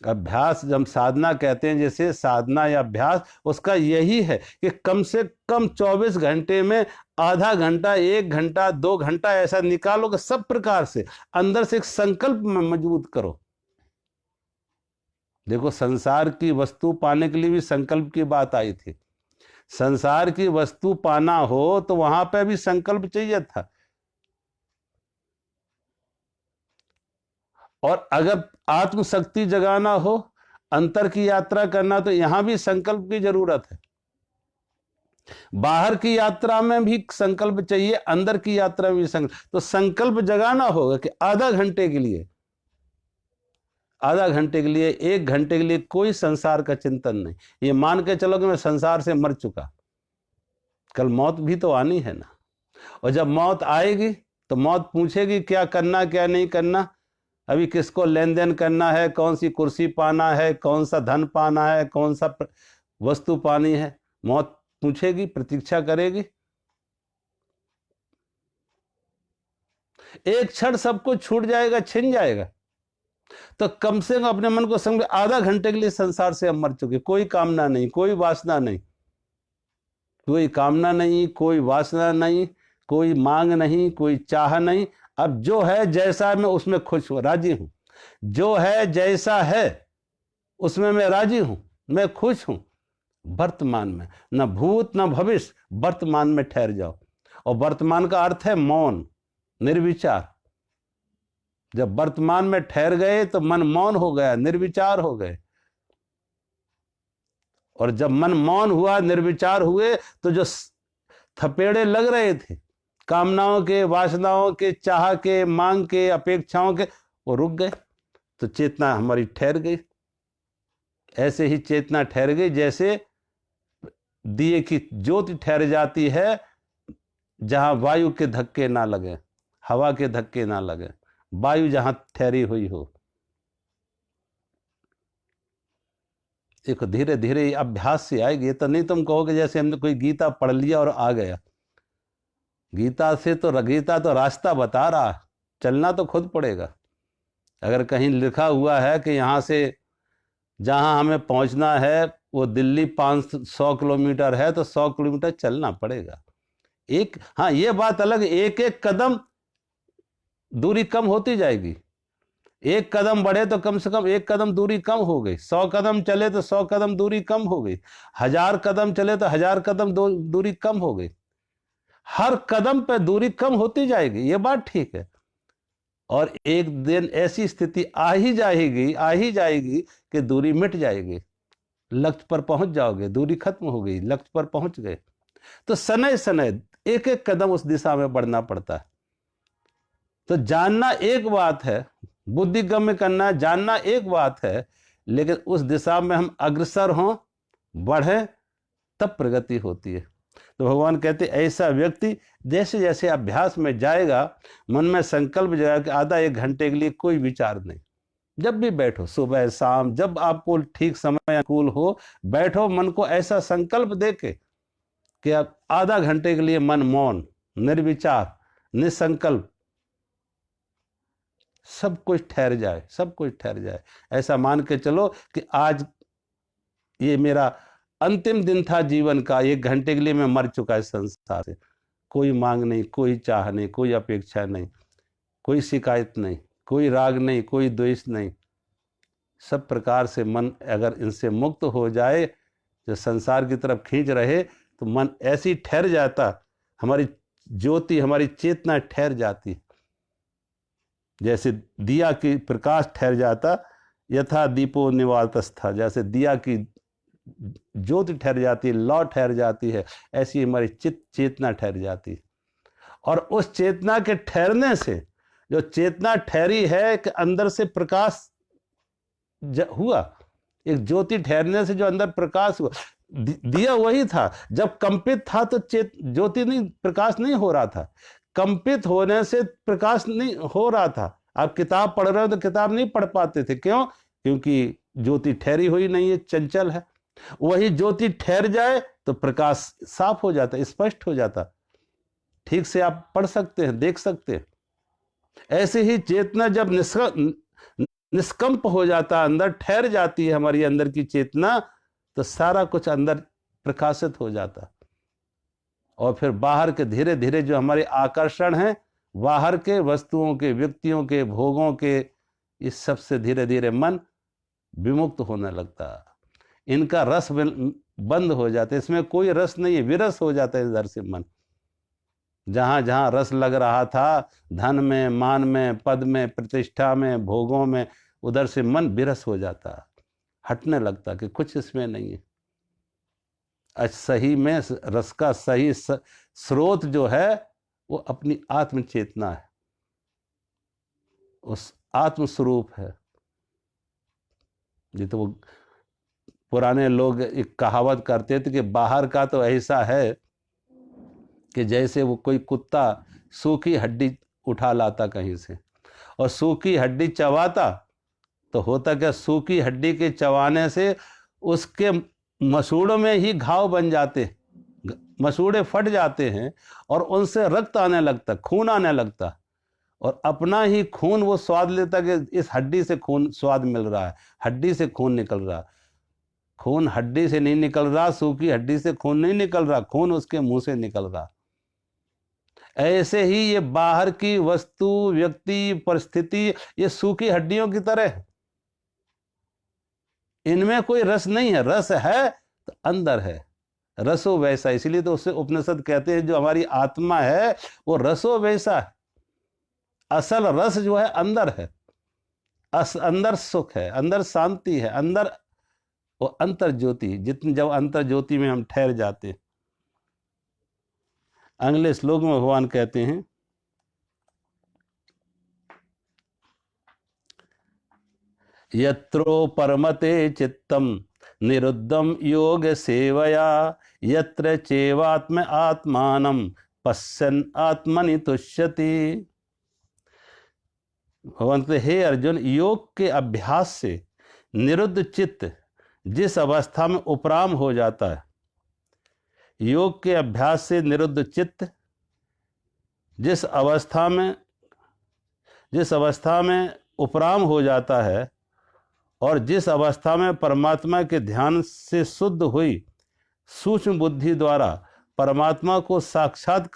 अभ्यास जब साधना कहते हैं, जैसे साधना या अभ्यास, उसका यही है कि कम से कम 24 घंटे में आधा घंटा, 1 घंटा, 2 घंटा ऐसा निकालो कि सब प्रकार से अंदर से एक संकल्प मजबूत करो। देखो संसार की वस्तु पाने के लिए भी संकल्प की बात आई थी। संसार की वस्तु पाना हो तो वहां पे भी संकल्प चाहिए था, और अगर आत्मशक्ति जगाना हो, अंतर की यात्रा करना, तो यहां भी संकल्प की जरूरत है। बाहर की यात्रा में भी संकल्प चाहिए, अंदर की यात्रा में भी संकल्प। तो संकल्प जगाना होगा कि आधा घंटे के लिए, आधा घंटे के लिए, 1 घंटे के लिए कोई संसार का चिंतन नहीं। ये मान के चलो कि मैं संसार से मर चुका, कल मौत भी तो आनी है ना। और जब मौत आएगी तो मौत पूछेगी क्या करना, क्या नहीं करना, अभी किसको लेन देन करना है, कौन सी कुर्सी पाना है, कौन सा धन पाना है, कौन सा वस्तु पानी है। मौत पूछेगी, प्रतीक्षा करेगी। एक क्षण सब कुछ छूट जाएगा, छिन जाएगा। तो कम से कम अपने मन को समझ, आधा घंटे के लिए संसार से हम मर चुके, कोई कामना नहीं, कोई वासना नहीं, कोई कामना नहीं, कोई वासना नहीं, कोई मांग नहीं, कोई चाह नहीं। अब जो है जैसा है मैं उसमें खुश हूं, राजी हूं। जो है जैसा है उसमें मैं राजी हूं, मैं खुश हूं। वर्तमान में, न भूत न भविष्य, वर्तमान में ठहर जाओ। और वर्तमान का अर्थ है मौन, निर्विचार। जब वर्तमान में ठहर गए तो मन मौन हो गया, निर्विचार हो गए। और जब मन मौन हुआ, निर्विचार हुए, तो जो थपेड़े लग रहे थे कामनाओं के, वासनाओं के, चाह के, मांग के, अपेक्षाओं के, वो रुक गए। तो चेतना हमारी ठहर गई। ऐसे ही चेतना ठहर गई जैसे दिए की ज्योति ठहर जाती है, जहां वायु के धक्के ना लगे, हवा के धक्के ना लगे, वायु जहां ठहरी हुई हो। देखो धीरे धीरे अभ्यास से आएगी। तो नहीं तुम कहोगे जैसे हमने कोई गीता पढ़ लिया और आ गया। गीता तो रास्ता बता रहा, चलना तो खुद पड़ेगा। अगर कहीं लिखा हुआ है कि यहाँ से जहाँ हमें पहुँचना है वो दिल्ली 500 किलोमीटर है, तो 100 किलोमीटर चलना पड़ेगा। हाँ ये बात अलग, एक एक कदम दूरी कम होती जाएगी। 1 कदम बढ़े तो कम से कम 1 कदम दूरी कम हो गई, 100 कदम चले तो 100 कदम दूरी कम हो गई, 1000 कदम चले तो 1000 कदम दूरी कम हो गई। हर कदम पे दूरी कम होती जाएगी, ये बात ठीक है। और एक दिन ऐसी स्थिति आ ही जाएगी कि दूरी मिट जाएगी, लक्ष्य पर पहुंच जाओगे, दूरी खत्म हो गई, लक्ष्य पर पहुंच गए। तो सनय सनय एक एक कदम उस दिशा में बढ़ना पड़ता है। तो जानना एक बात है, बुद्धिगम्य करना, जानना एक बात है, लेकिन उस दिशा में हम अग्रसर हों, बढ़ें, तब प्रगति होती है। तो भगवान कहते ऐसा व्यक्ति जैसे जैसे अभ्यास में जाएगा, मन में संकल्प जाएगा कि आधा एक घंटे के लिए कोई विचार नहीं, जब भी बैठो, सुबह शाम, जब आपको ठीक समय अनुकूल हो बैठो, मन को ऐसा संकल्प देके कि आप आधा घंटे के लिए मन मौन, निर्विचार, निसंकल्प, सब कुछ ठहर जाए, सब कुछ ठहर जाए। ऐसा मान के चलो कि आज ये मेरा अंतिम दिन था जीवन का, 1 घंटे के लिए मैं मर चुका इस संसार से, कोई मांग नहीं, कोई चाह नहीं, कोई अपेक्षा नहीं, कोई शिकायत नहीं, कोई राग नहीं, कोई द्वेष नहीं। सब प्रकार से मन अगर इनसे मुक्त हो जाए, जो संसार की तरफ खींच रहे, तो मन ऐसी ठहर जाता, हमारी ज्योति, हमारी चेतना ठहर जाती, जैसे दिया की प्रकाश ठहर जाता, यथा दीपो निवातस्था, जैसे दिया की ज्योति ठहर जाती है, लौ ठहर जाती है, ऐसी हमारी चेतना ठहर जाती है। और उस चेतना के ठहरने से, जो चेतना ठहरी है कि अंदर से प्रकाश हुआ, एक ज्योति ठहरने से जो अंदर प्रकाश हुआ, दिया वही था, जब कंपित था तो ज्योति नहीं, प्रकाश नहीं हो रहा था, कंपित होने से प्रकाश नहीं हो रहा था। आप किताब पढ़ रहे हो तो किताब नहीं पढ़ पाते थे, क्यों? क्योंकि ज्योति ठहरी हुई नहीं है, चंचल है। वही ज्योति ठहर जाए तो प्रकाश साफ हो जाता, स्पष्ट हो जाता, ठीक से आप पढ़ सकते हैं, देख सकते हैं। ऐसे ही चेतना जब निष्कंप हो जाता, अंदर ठहर जाती है हमारी अंदर की चेतना, तो सारा कुछ अंदर प्रकाशित हो जाता। और फिर बाहर के धीरे धीरे जो हमारे आकर्षण हैं, बाहर के वस्तुओं के, व्यक्तियों के, भोगों के, इस सब से धीरे धीरे मन विमुक्त होने लगता, इनका रस बंद हो जाता है, इसमें कोई रस नहीं है, विरस हो जाता है इधर से मन। जहां जहां रस लग रहा था, धन में, मान में, पद में, प्रतिष्ठा में, भोगों में, उधर से मन विरस हो जाता, हटने लगता कि कुछ इसमें नहीं है। सही में रस का सही स्रोत जो है वो अपनी आत्म चेतना है, उस आत्म स्वरूप है। ये तो वो पुराने लोग एक कहावत करते थे कि बाहर का तो ऐसा है कि जैसे वो कोई कुत्ता सूखी हड्डी उठा लाता कहीं से और सूखी हड्डी चबाता, तो होता क्या, सूखी हड्डी के चबाने से उसके मसूड़ों में ही घाव बन जाते, मसूड़े फट जाते हैं और उनसे रक्त आने लगता, खून आने लगता, और अपना ही खून वो स्वाद लेता कि इस हड्डी से खून स्वाद मिल रहा है, हड्डी से खून निकल रहा। खून हड्डी से नहीं निकल रहा, सूखी हड्डी से खून नहीं निकल रहा, खून उसके मुंह से निकल रहा। ऐसे ही ये बाहर की वस्तु, व्यक्ति, परिस्थिति, ये सूखी हड्डियों की तरह है, इनमें कोई रस नहीं है। रस है तो अंदर है, रसो वैसा। इसीलिए तो उससे उपनिषद कहते हैं जो हमारी आत्मा है वो रसो वैसा है। असल रस जो है अंदर है, अंदर सुख है, अंदर शांति है, अंदर वो अंतर ज्योति। जितनी जब अंतर ज्योति में हम ठहर जाते हैं, अगले श्लोक में भगवान कहते हैं, यत्रो परमते चित्तम निरुद्धम योग सेवया यत्र चेवात्म आत्मानं पश्यन् आत्मनि तुष्यति। भगवान कहते, हे अर्जुन, योग के अभ्यास से निरुद्ध चित्त जिस अवस्था में उपराम हो जाता है, योग के अभ्यास से निरुद्ध चित्त जिस अवस्था में उपराम हो जाता है और जिस अवस्था में परमात्मा के ध्यान से शुद्ध हुई सूक्ष्म बुद्धि द्वारा परमात्मा को साक्षात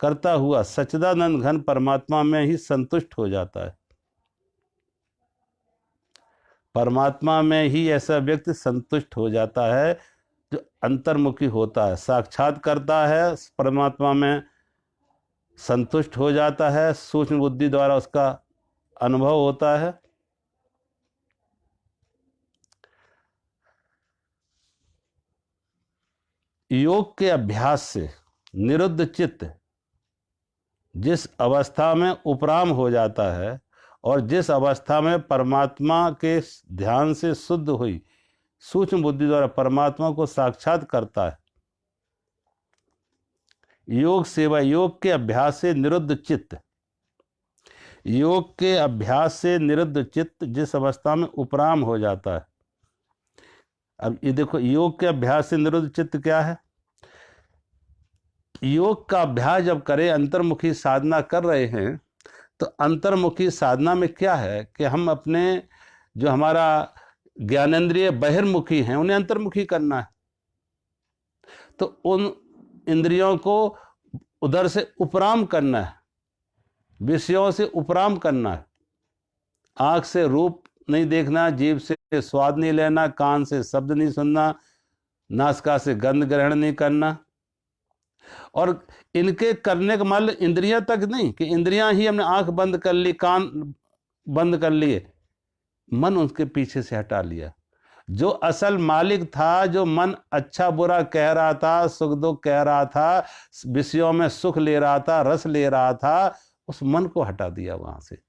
करता हुआ सच्चिदानंद घन परमात्मा में ही संतुष्ट हो जाता है। परमात्मा में ही ऐसा व्यक्ति संतुष्ट हो जाता है जो अंतर्मुखी होता है, साक्षात करता है, परमात्मा में संतुष्ट हो जाता है, सूक्ष्म बुद्धि द्वारा उसका अनुभव होता है। योग के अभ्यास से निरुद्ध चित्त जिस अवस्था में उपराम हो जाता है और जिस अवस्था में परमात्मा के ध्यान से शुद्ध हुई सूक्ष्म बुद्धि द्वारा परमात्मा को साक्षात करता है, योग सेवा, योग के अभ्यास से निरुद्ध चित्त, योग के अभ्यास से निरुद्ध चित्त जिस अवस्था में उपराम हो जाता है। अब ये देखो, योग के अभ्यास से निरुद्ध चित्त क्या है? योग का अभ्यास जब करें, अंतर्मुखी साधना कर रहे हैं, तो अंतर्मुखी साधना में क्या है कि हम अपने जो हमारा ज्ञानेंद्रिय बहिर्मुखी हैं उन्हें अंतर्मुखी करना है। तो उन इंद्रियों को उधर से उपराम करना है, विषयों से उपराम करना है। आँख से रूप नहीं देखना, जीभ से स्वाद नहीं लेना, कान से शब्द नहीं सुनना, नासिका से गंध ग्रहण नहीं करना। और इनके करने का मतलब इंद्रियां तक नहीं कि इंद्रियां ही हमने आंख बंद कर ली, कान बंद कर लिए, मन उसके पीछे से हटा लिया। जो असल मालिक था, जो मन अच्छा बुरा कह रहा था, सुख दुख कह रहा था, विषयों में सुख ले रहा था, रस ले रहा था, उस मन को हटा दिया वहां से।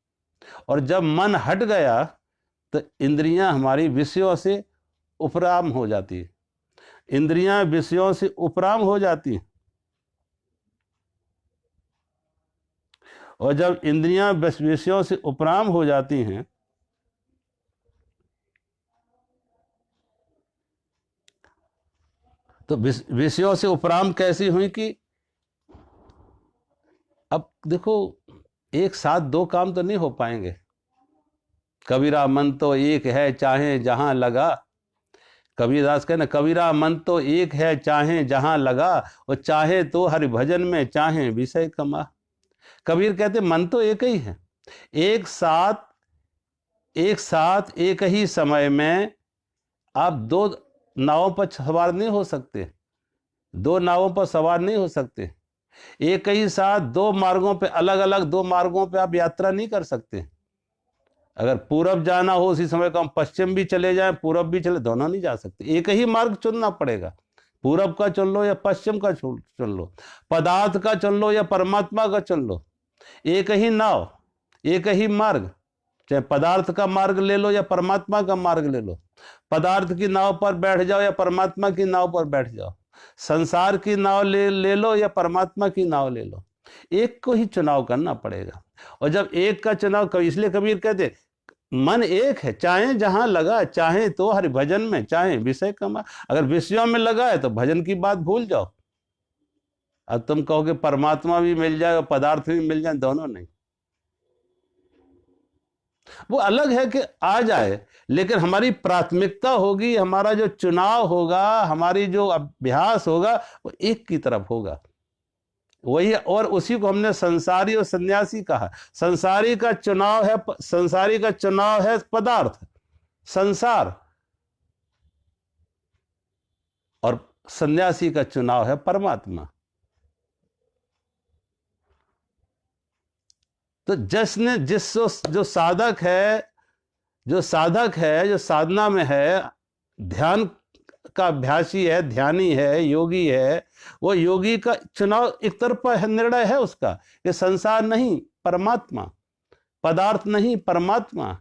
और जब मन हट गया तो इंद्रियां हमारी विषयों से उपराम हो जाती है, इंद्रियां विषयों से उपराम हो जाती हैं। और जब इंद्रियां विषयों से उपराम हो जाती हैं तो विषयों से उपराम कैसी हुई कि अब देखो, एक साथ दो काम तो नहीं हो पाएंगे। कबीरा मन तो एक है चाहे जहां लगा, कबीरदास कहना, कबीरा मन तो एक है चाहे जहां लगा, और चाहे तो हरि भजन में चाहे विषय कमा। कबीर कहते मन तो एक ही है, एक साथ एक ही समय में आप दो नावों पर सवार नहीं हो सकते, दो नावों पर सवार नहीं हो सकते। एक ही साथ दो मार्गों पे, अलग अलग दो मार्गों पे आप यात्रा नहीं कर सकते। अगर पूरब जाना हो उसी समय को हम पश्चिम भी चले जाएं, पूरब भी चले, दोनों नहीं जा सकते। एक ही मार्ग चुनना पड़ेगा, पूरब का चुन लो या पश्चिम का चुन लो, पदार्थ का चुन लो या परमात्मा का चुन लो। एक ही नाव, एक ही मार्ग, चाहे पदार्थ का मार्ग ले लो या परमात्मा का मार्ग ले लो। पदार्थ की नाव पर बैठ जाओ या परमात्मा की नाव पर बैठ जाओ, संसार की नाव ले लो या परमात्मा की नाव ले लो। एक को ही चुनाव करना पड़ेगा। और जब एक का चुनाव, इसलिए कबीर कहते मन एक है, चाहे जहां लगा, चाहे तो हरि भजन में चाहे विषय कमा। अगर विषयों में लगा है तो भजन की बात भूल जाओ। अब तुम कहोगे परमात्मा भी मिल जाए और पदार्थ भी मिल जाए, दोनों नहीं। वो अलग है कि आ जाए, लेकिन हमारी प्राथमिकता होगी, हमारा जो चुनाव होगा, हमारी जो अभ्यास होगा, वो एक की तरफ होगा। वही, और उसी को हमने संसारी और सन्यासी कहा। संसारी का चुनाव है पदार्थ, संसार, और सन्यासी का चुनाव है परमात्मा। तो जो साधक है, जो साधना में है, ध्यान का अभ्यासी है, ध्यानी है, योगी है, वो योगी का चुनाव एक तरफा है, निर्णय है उसका कि संसार नहीं परमात्मा, पदार्थ नहीं परमात्मा।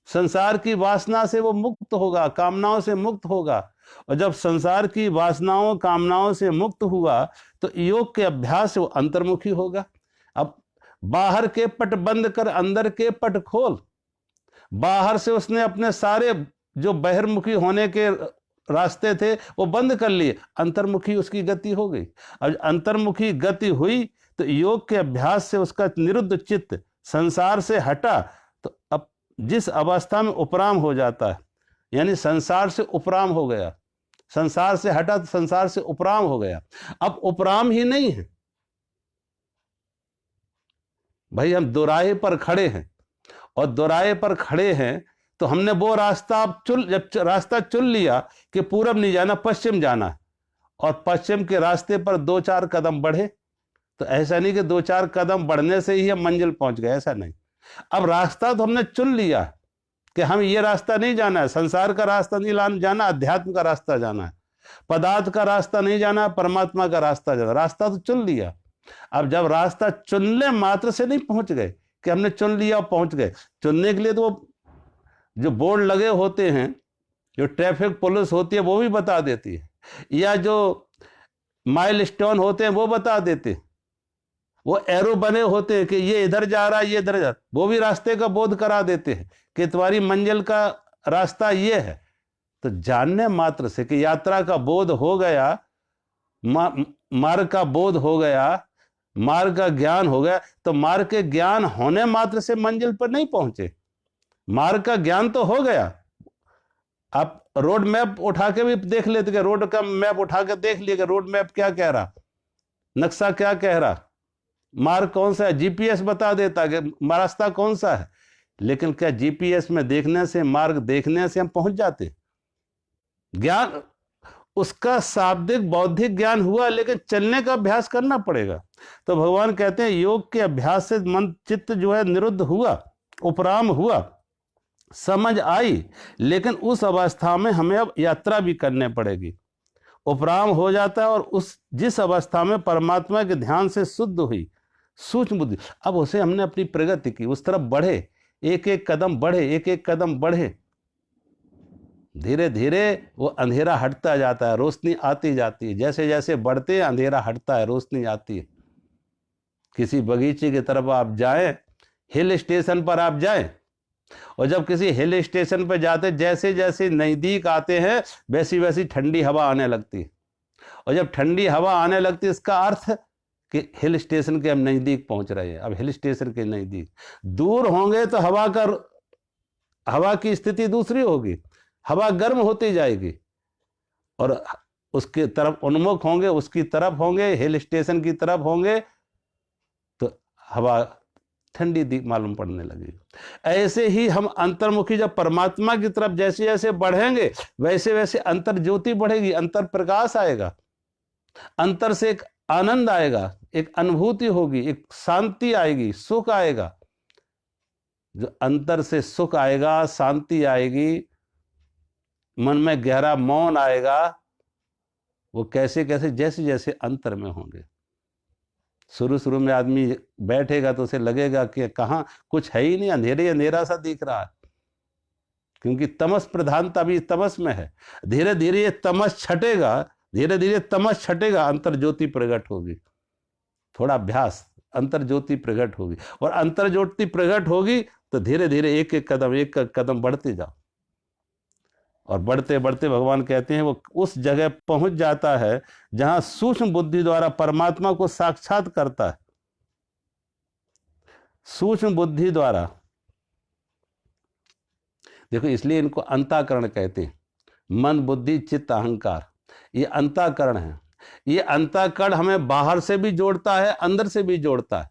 संसार की वासना से वो मुक्त होगा, कामनाओं से मुक्त होगा। और जब संसार की वासनाओं कामनाओं से मुक्त हुआ तो योग के अभ्यास से वो अंतर्मुखी होगा। अब बाहर के पट बंद कर अंदर के पट खोल। बाहर से उसने अपने सारे जो बहिर्मुखी होने के रास्ते थे वो बंद कर लिए, अंतर्मुखी उसकी गति हो गई। अब अंतर्मुखी गति हुई तो योग के अभ्यास से उसका निरुद्ध चित्त संसार से हटा, तो अब जिस अवस्था में उपराम हो जाता है, यानी संसार से उपराम हो गया, संसार से हटा तो संसार से उपराम हो गया। अब उपराम ही नहीं है भाई, हम दोराहे पर खड़े हैं, और दोराहे पर खड़े हैं तो हमने वो रास्ता जब रास्ता चुन लिया कि पूरब नहीं जाना, पश्चिम जाना है, और पश्चिम के रास्ते पर दो चार कदम बढ़े, तो ऐसा नहीं कि दो चार कदम बढ़ने से ही हम मंजिल पहुंच गए, ऐसा नहीं। अब रास्ता तो हमने चुन लिया कि हम ये रास्ता नहीं जाना है, संसार का रास्ता नहीं जाना, अध्यात्म का रास्ता जाना है, पदार्थ का रास्ता नहीं जाना, परमात्मा का रास्ता जाना, रास्ता तो चुन लिया। अब जब रास्ता चुनने मात्र से नहीं पहुंच गए कि हमने चुन लिया और पहुंच गए। चुनने के लिए तो जो बोर्ड लगे होते हैं, जो ट्रैफिक पुलिस होती है वो भी बता देती है, या जो माइलस्टोन होते हैं वो बता देते, वो एरो बने होते हैं कि ये इधर जा रहा है, ये इधर जा रहा है, वो भी रास्ते का बोध करा देते हैं कि तुम्हारी मंजिल का रास्ता ये है। तो जानने मात्र से कि यात्रा का बोध हो गया, मार्ग का बोध हो गया, मार्ग का ज्ञान हो गया, तो मार्ग के ज्ञान होने मात्र से मंजिल पर नहीं पहुंचे। मार्ग का ज्ञान तो हो गया, आप रोड मैप उठा के भी देख लेते कि रोड का मैप उठा के देख लिया कि रोड मैप क्या कह रहा, नक्शा क्या कह रहा, मार्ग कौन सा है, जीपीएस बता देता कि रास्ता कौन सा है। लेकिन क्या जीपीएस में देखने से, मार्ग देखने से हम पहुंच जाते? ज्ञान उसका शाब्दिक बौद्धिक ज्ञान हुआ, लेकिन चलने का अभ्यास करना पड़ेगा। तो भगवान कहते हैं योग के अभ्यास से मन चित्त जो है निरुद्ध हुआ, उपराम हुआ, समझ आई, लेकिन उस अवस्था में हमें अब यात्रा भी करने पड़ेगी। उपराम हो जाता है और उस जिस अवस्था में परमात्मा के ध्यान से शुद्ध हुई सूक्ष्म बुद्धि, अब उसे हमने अपनी प्रगति की, उस तरफ बढ़े, एक एक कदम बढ़े, एक एक कदम बढ़े, धीरे धीरे वो अंधेरा हटता जाता है, रोशनी आती जाती है। जैसे जैसे बढ़ते हैं अंधेरा हटता है, रोशनी आती है। किसी बगीचे की तरफ आप जाएं, हिल स्टेशन पर आप जाएं, और जब किसी हिल स्टेशन पर जाते जैसे जैसे नज़दीक आते हैं वैसी वैसी ठंडी हवा आने लगती है। और जब ठंडी हवा आने लगती है इसका अर्थ कि हिल स्टेशन के हम नज़दीक पहुंच रहे हैं। अब हिल स्टेशन के नज़दीक, दूर होंगे तो हवा की स्थिति दूसरी होगी, हवा गर्म होती जाएगी, और उसके तरफ उन्मुख होंगे, उसकी तरफ होंगे, हिल स्टेशन की तरफ होंगे, तो हवा ठंडी मालूम पड़ने लगेगी। ऐसे ही हम अंतर्मुखी जब परमात्मा की तरफ जैसे जैसे बढ़ेंगे वैसे वैसे अंतर ज्योति बढ़ेगी, अंतर प्रकाश आएगा, अंतर से एक आनंद आएगा, एक अनुभूति होगी, एक शांति आएगी, सुख आएगा। जो अंतर से सुख आएगा, शांति आएगी, मन में गहरा मौन आएगा, वो कैसे कैसे जैसे जैसे अंतर में होंगे। शुरू शुरू में आदमी बैठेगा तो उसे लगेगा कि कहाँ कुछ है ही नहीं, अंधेरे अंधेरा सा दिख रहा है, क्योंकि तमस प्रधानता भी तमस में है। धीरे धीरे ये तमस छटेगा, धीरे धीरे तमस छटेगा, अंतर ज्योति प्रकट होगी। थोड़ा अभ्यास, अंतर ज्योति प्रकट होगी, और अंतर ज्योति प्रकट होगी तो धीरे धीरे एक एक कदम बढ़ते जाओ, और बढ़ते बढ़ते भगवान कहते हैं वो उस जगह पहुंच जाता है जहां सूक्ष्म बुद्धि द्वारा परमात्मा को साक्षात करता है। सूक्ष्म बुद्धि द्वारा, देखो इसलिए इनको अंतःकरण कहते हैं। मन, बुद्धि, चित्त, अहंकार, ये अंतःकरण है। ये अंतःकरण हमें बाहर से भी जोड़ता है, अंदर से भी जोड़ता है।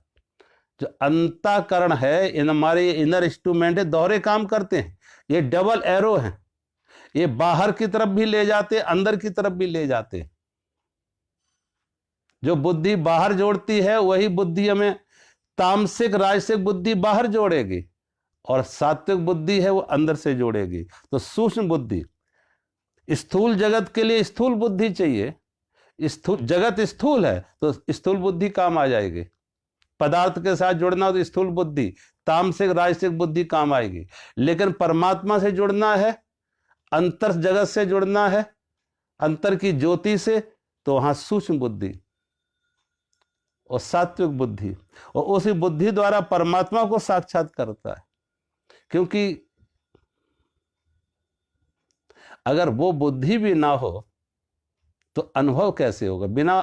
जो अंतःकरण है, इन हमारे इनर इंस्ट्रूमेंट है, दोहरे काम करते हैं। ये डबल एरो है, ये बाहर की तरफ भी ले जाते, अंदर की तरफ भी ले जाते। जो बुद्धि बाहर जोड़ती है वही बुद्धि हमें तामसिक राजसिक बुद्धि बाहर जोड़ेगी, और सात्विक बुद्धि है वो अंदर से जोड़ेगी। तो सूक्ष्म बुद्धि, स्थूल जगत के लिए स्थूल बुद्धि चाहिए। जगत स्थूल है तो स्थूल बुद्धि काम आ जाएगी। पदार्थ के साथ जुड़ना हो तो स्थूल बुद्धि, तामसिक राजसिक बुद्धि काम आएगी। लेकिन परमात्मा से जुड़ना है, अंतर जगत से जुड़ना है, अंतर की ज्योति से, तो वहां सूक्ष्म बुद्धि और सात्विक बुद्धि, और उसी बुद्धि द्वारा परमात्मा को साक्षात करता है। क्योंकि अगर वो बुद्धि भी ना हो तो अनुभव कैसे होगा? बिना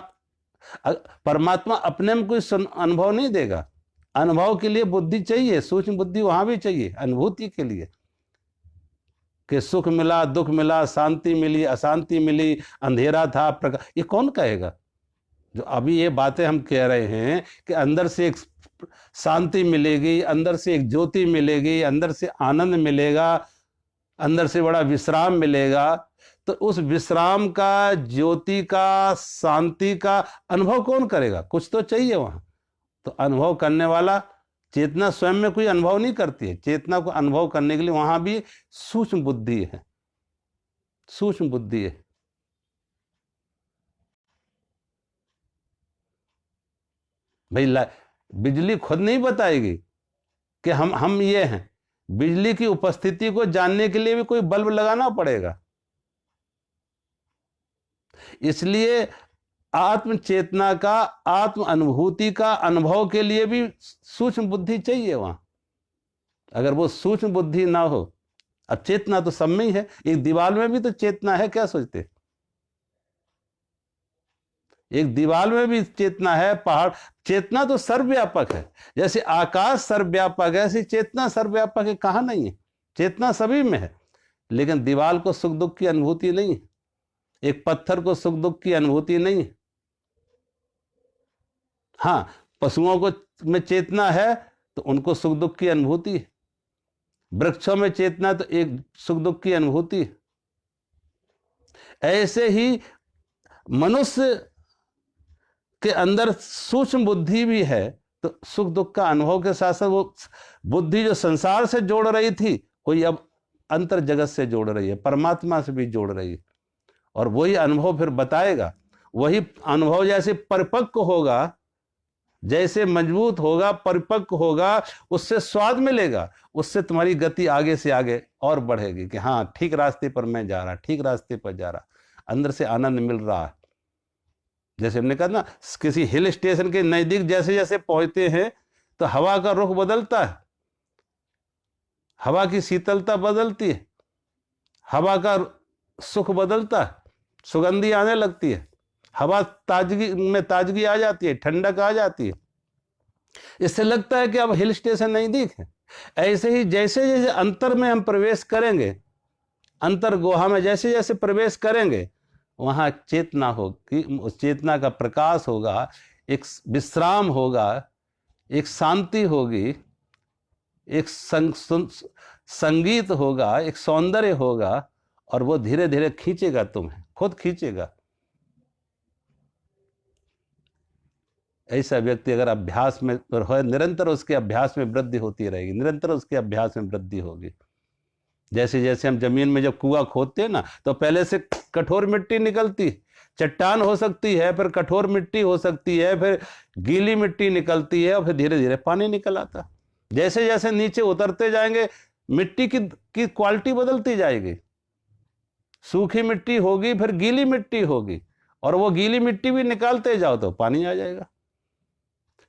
परमात्मा अपने में कोई अनुभव नहीं देगा। अनुभव के लिए बुद्धि चाहिए, सूक्ष्म बुद्धि वहां भी चाहिए अनुभूति के लिए, कि सुख मिला, दुख मिला, शांति मिली, अशांति मिली, अंधेरा था, प्रकाश। ये कौन कहेगा? जो अभी ये बातें हम कह रहे हैं कि अंदर से एक शांति मिलेगी, अंदर से एक ज्योति मिलेगी, अंदर से आनंद मिलेगा, अंदर से बड़ा विश्राम मिलेगा, तो उस विश्राम का, ज्योति का, शांति का अनुभव कौन करेगा? कुछ तो चाहिए वहां। तो अनुभव करने वाला, चेतना स्वयं में कोई अनुभव नहीं करती है, चेतना को अनुभव करने के लिए वहां भी सूक्ष्म बुद्धि है, सूक्ष्म बुद्धि है। भाई बिजली खुद नहीं बताएगी कि हम ये हैं। बिजली की उपस्थिति को जानने के लिए भी कोई बल्ब लगाना पड़ेगा। इसलिए आत्म चेतना का, आत्म अनुभूति का अनुभव के लिए भी सूक्ष्म बुद्धि चाहिए वहां। अगर वो सूक्ष्म बुद्धि ना हो, अब चेतना तो सब में ही है, एक दीवार में भी तो चेतना है, क्या सोचते? एक दीवार में भी चेतना है, पहाड़, चेतना तो सर्वव्यापक है। जैसे आकाश सर्वव्यापक है, ऐसी चेतना सर्वव्यापक है, कहां नहीं है? चेतना सभी में है, लेकिन दीवार को सुख दुख की अनुभूति नहीं है, एक पत्थर को सुख दुख की अनुभूति नहीं है। हाँ, पशुओं को में चेतना है तो उनको सुख दुख की अनुभूति है, वृक्षों में चेतना तो एक सुख दुख की अनुभूति है। ऐसे ही मनुष्य के अंदर सूक्ष्म बुद्धि भी है, तो सुख दुख का अनुभव के साथ साथ वो बुद्धि जो संसार से जोड़ रही थी, कोई अब अंतर जगत से जोड़ रही है, परमात्मा से भी जोड़ रही है, और वही अनुभव फिर बताएगा। वही अनुभव जैसे परिपक्व होगा, जैसे मजबूत होगा, परिपक्व होगा, उससे स्वाद मिलेगा, उससे तुम्हारी गति आगे से आगे और बढ़ेगी कि हाँ, ठीक रास्ते पर मैं जा रहा, ठीक रास्ते पर जा रहा, अंदर से आनंद मिल रहा है। जैसे हमने कहा ना, किसी हिल स्टेशन के नजदीक जैसे जैसे पहुंचते हैं तो हवा का रुख बदलता है, हवा की शीतलता बदलती है, हवा का सुख बदलता है, सुगंधी आने लगती है, हवा ताजगी में ताजगी आ जाती है, ठंडक आ जाती है, इससे लगता है कि अब हिल स्टेशन नजदीक है। ऐसे ही जैसे जैसे अंतर में हम प्रवेश करेंगे, अंतर गुहा में जैसे जैसे प्रवेश करेंगे, वहां चेतना होगी, उस चेतना का प्रकाश होगा, एक विश्राम होगा, एक शांति होगी, एक संगीत होगा, एक सौंदर्य होगा, और वो धीरे धीरे खींचेगा, तुम्हें खुद खींचेगा। ऐसा व्यक्ति अगर अभ्यास में हो, निरंतर उसके अभ्यास में वृद्धि होती रहेगी, निरंतर उसके अभ्यास में वृद्धि होगी। जैसे जैसे हम जमीन में जब कुआं खोदते हैं ना, तो पहले से कठोर मिट्टी निकलती, चट्टान हो सकती है, फिर कठोर मिट्टी हो सकती है, फिर गीली मिट्टी निकलती है, और फिर धीरे धीरे पानी निकल आता। जैसे जैसे नीचे उतरते जाएंगे, मिट्टी की क्वालिटी बदलती जाएगी, सूखी मिट्टी होगी, फिर गीली मिट्टी होगी, और वो गीली मिट्टी भी निकालते जाओ तो पानी आ जाएगा।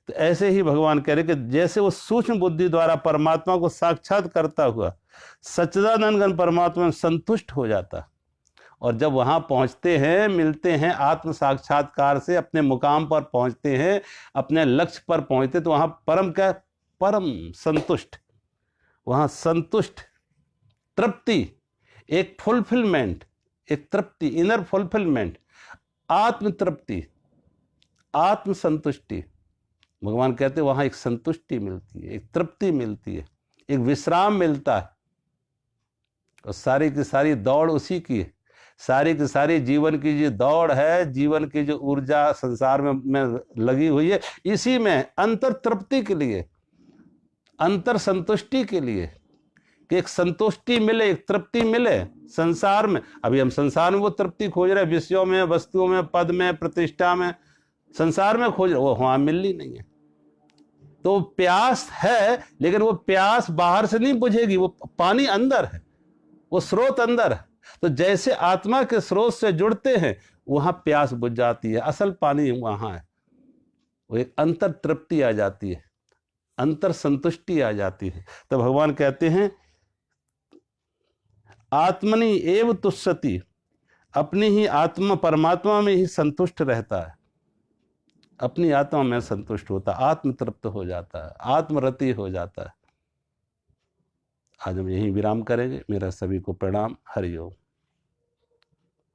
तो ऐसे ही भगवान कह रहे कि जैसे वो सूक्ष्म बुद्धि द्वारा परमात्मा को साक्षात करता हुआ सच्चिदानंद घन परमात्मा में संतुष्ट हो जाता, और जब वहां पहुंचते हैं, मिलते हैं, आत्म साक्षात्कार से अपने मुकाम पर पहुंचते हैं, अपने लक्ष्य पर पहुंचते, तो वहां परम क्या? परम संतुष्ट, वहां संतुष्ट, तृप्ति, एक फुलफिलमेंट, एक तृप्ति, इनर फुलफिलमेंट, आत्म तृप्ति, आत्म संतुष्टि। भगवान कहते हैं वहां एक संतुष्टि मिलती है, एक तृप्ति मिलती है, एक विश्राम मिलता है, और सारी की सारी दौड़ उसी की है। सारी की सारी जीवन की जो दौड़ है, जीवन की जो ऊर्जा संसार में लगी हुई है, इसी में अंतर तृप्ति के लिए, अंतर संतुष्टि के लिए, कि एक संतुष्टि मिले, एक तृप्ति मिले संसार में। अभी हम संसार में वो तृप्ति खोज रहे हैं, विषयों में, वस्तुओं में, पद में, प्रतिष्ठा में, संसार में खोज रहे, वो वहां मिलनी नहीं है। तो प्यास है, लेकिन वो प्यास बाहर से नहीं बुझेगी, वो पानी अंदर है, वो स्रोत अंदर है। तो जैसे आत्मा के स्रोत से जुड़ते हैं, वहां प्यास बुझ जाती है, असल पानी वहां है, वो एक अंतर तृप्ति आ जाती है, अंतर संतुष्टि आ जाती है। तो भगवान कहते हैं आत्मनि एव तुष्यति, अपनी ही आत्मा परमात्मा में ही संतुष्ट रहता है, अपनी आत्मा में संतुष्ट होता, आत्म तृप्त हो जाता है, आत्मरति हो जाता है। आज हम यहीं विराम करेंगे। मेरा सभी को प्रणाम। हरि ओम।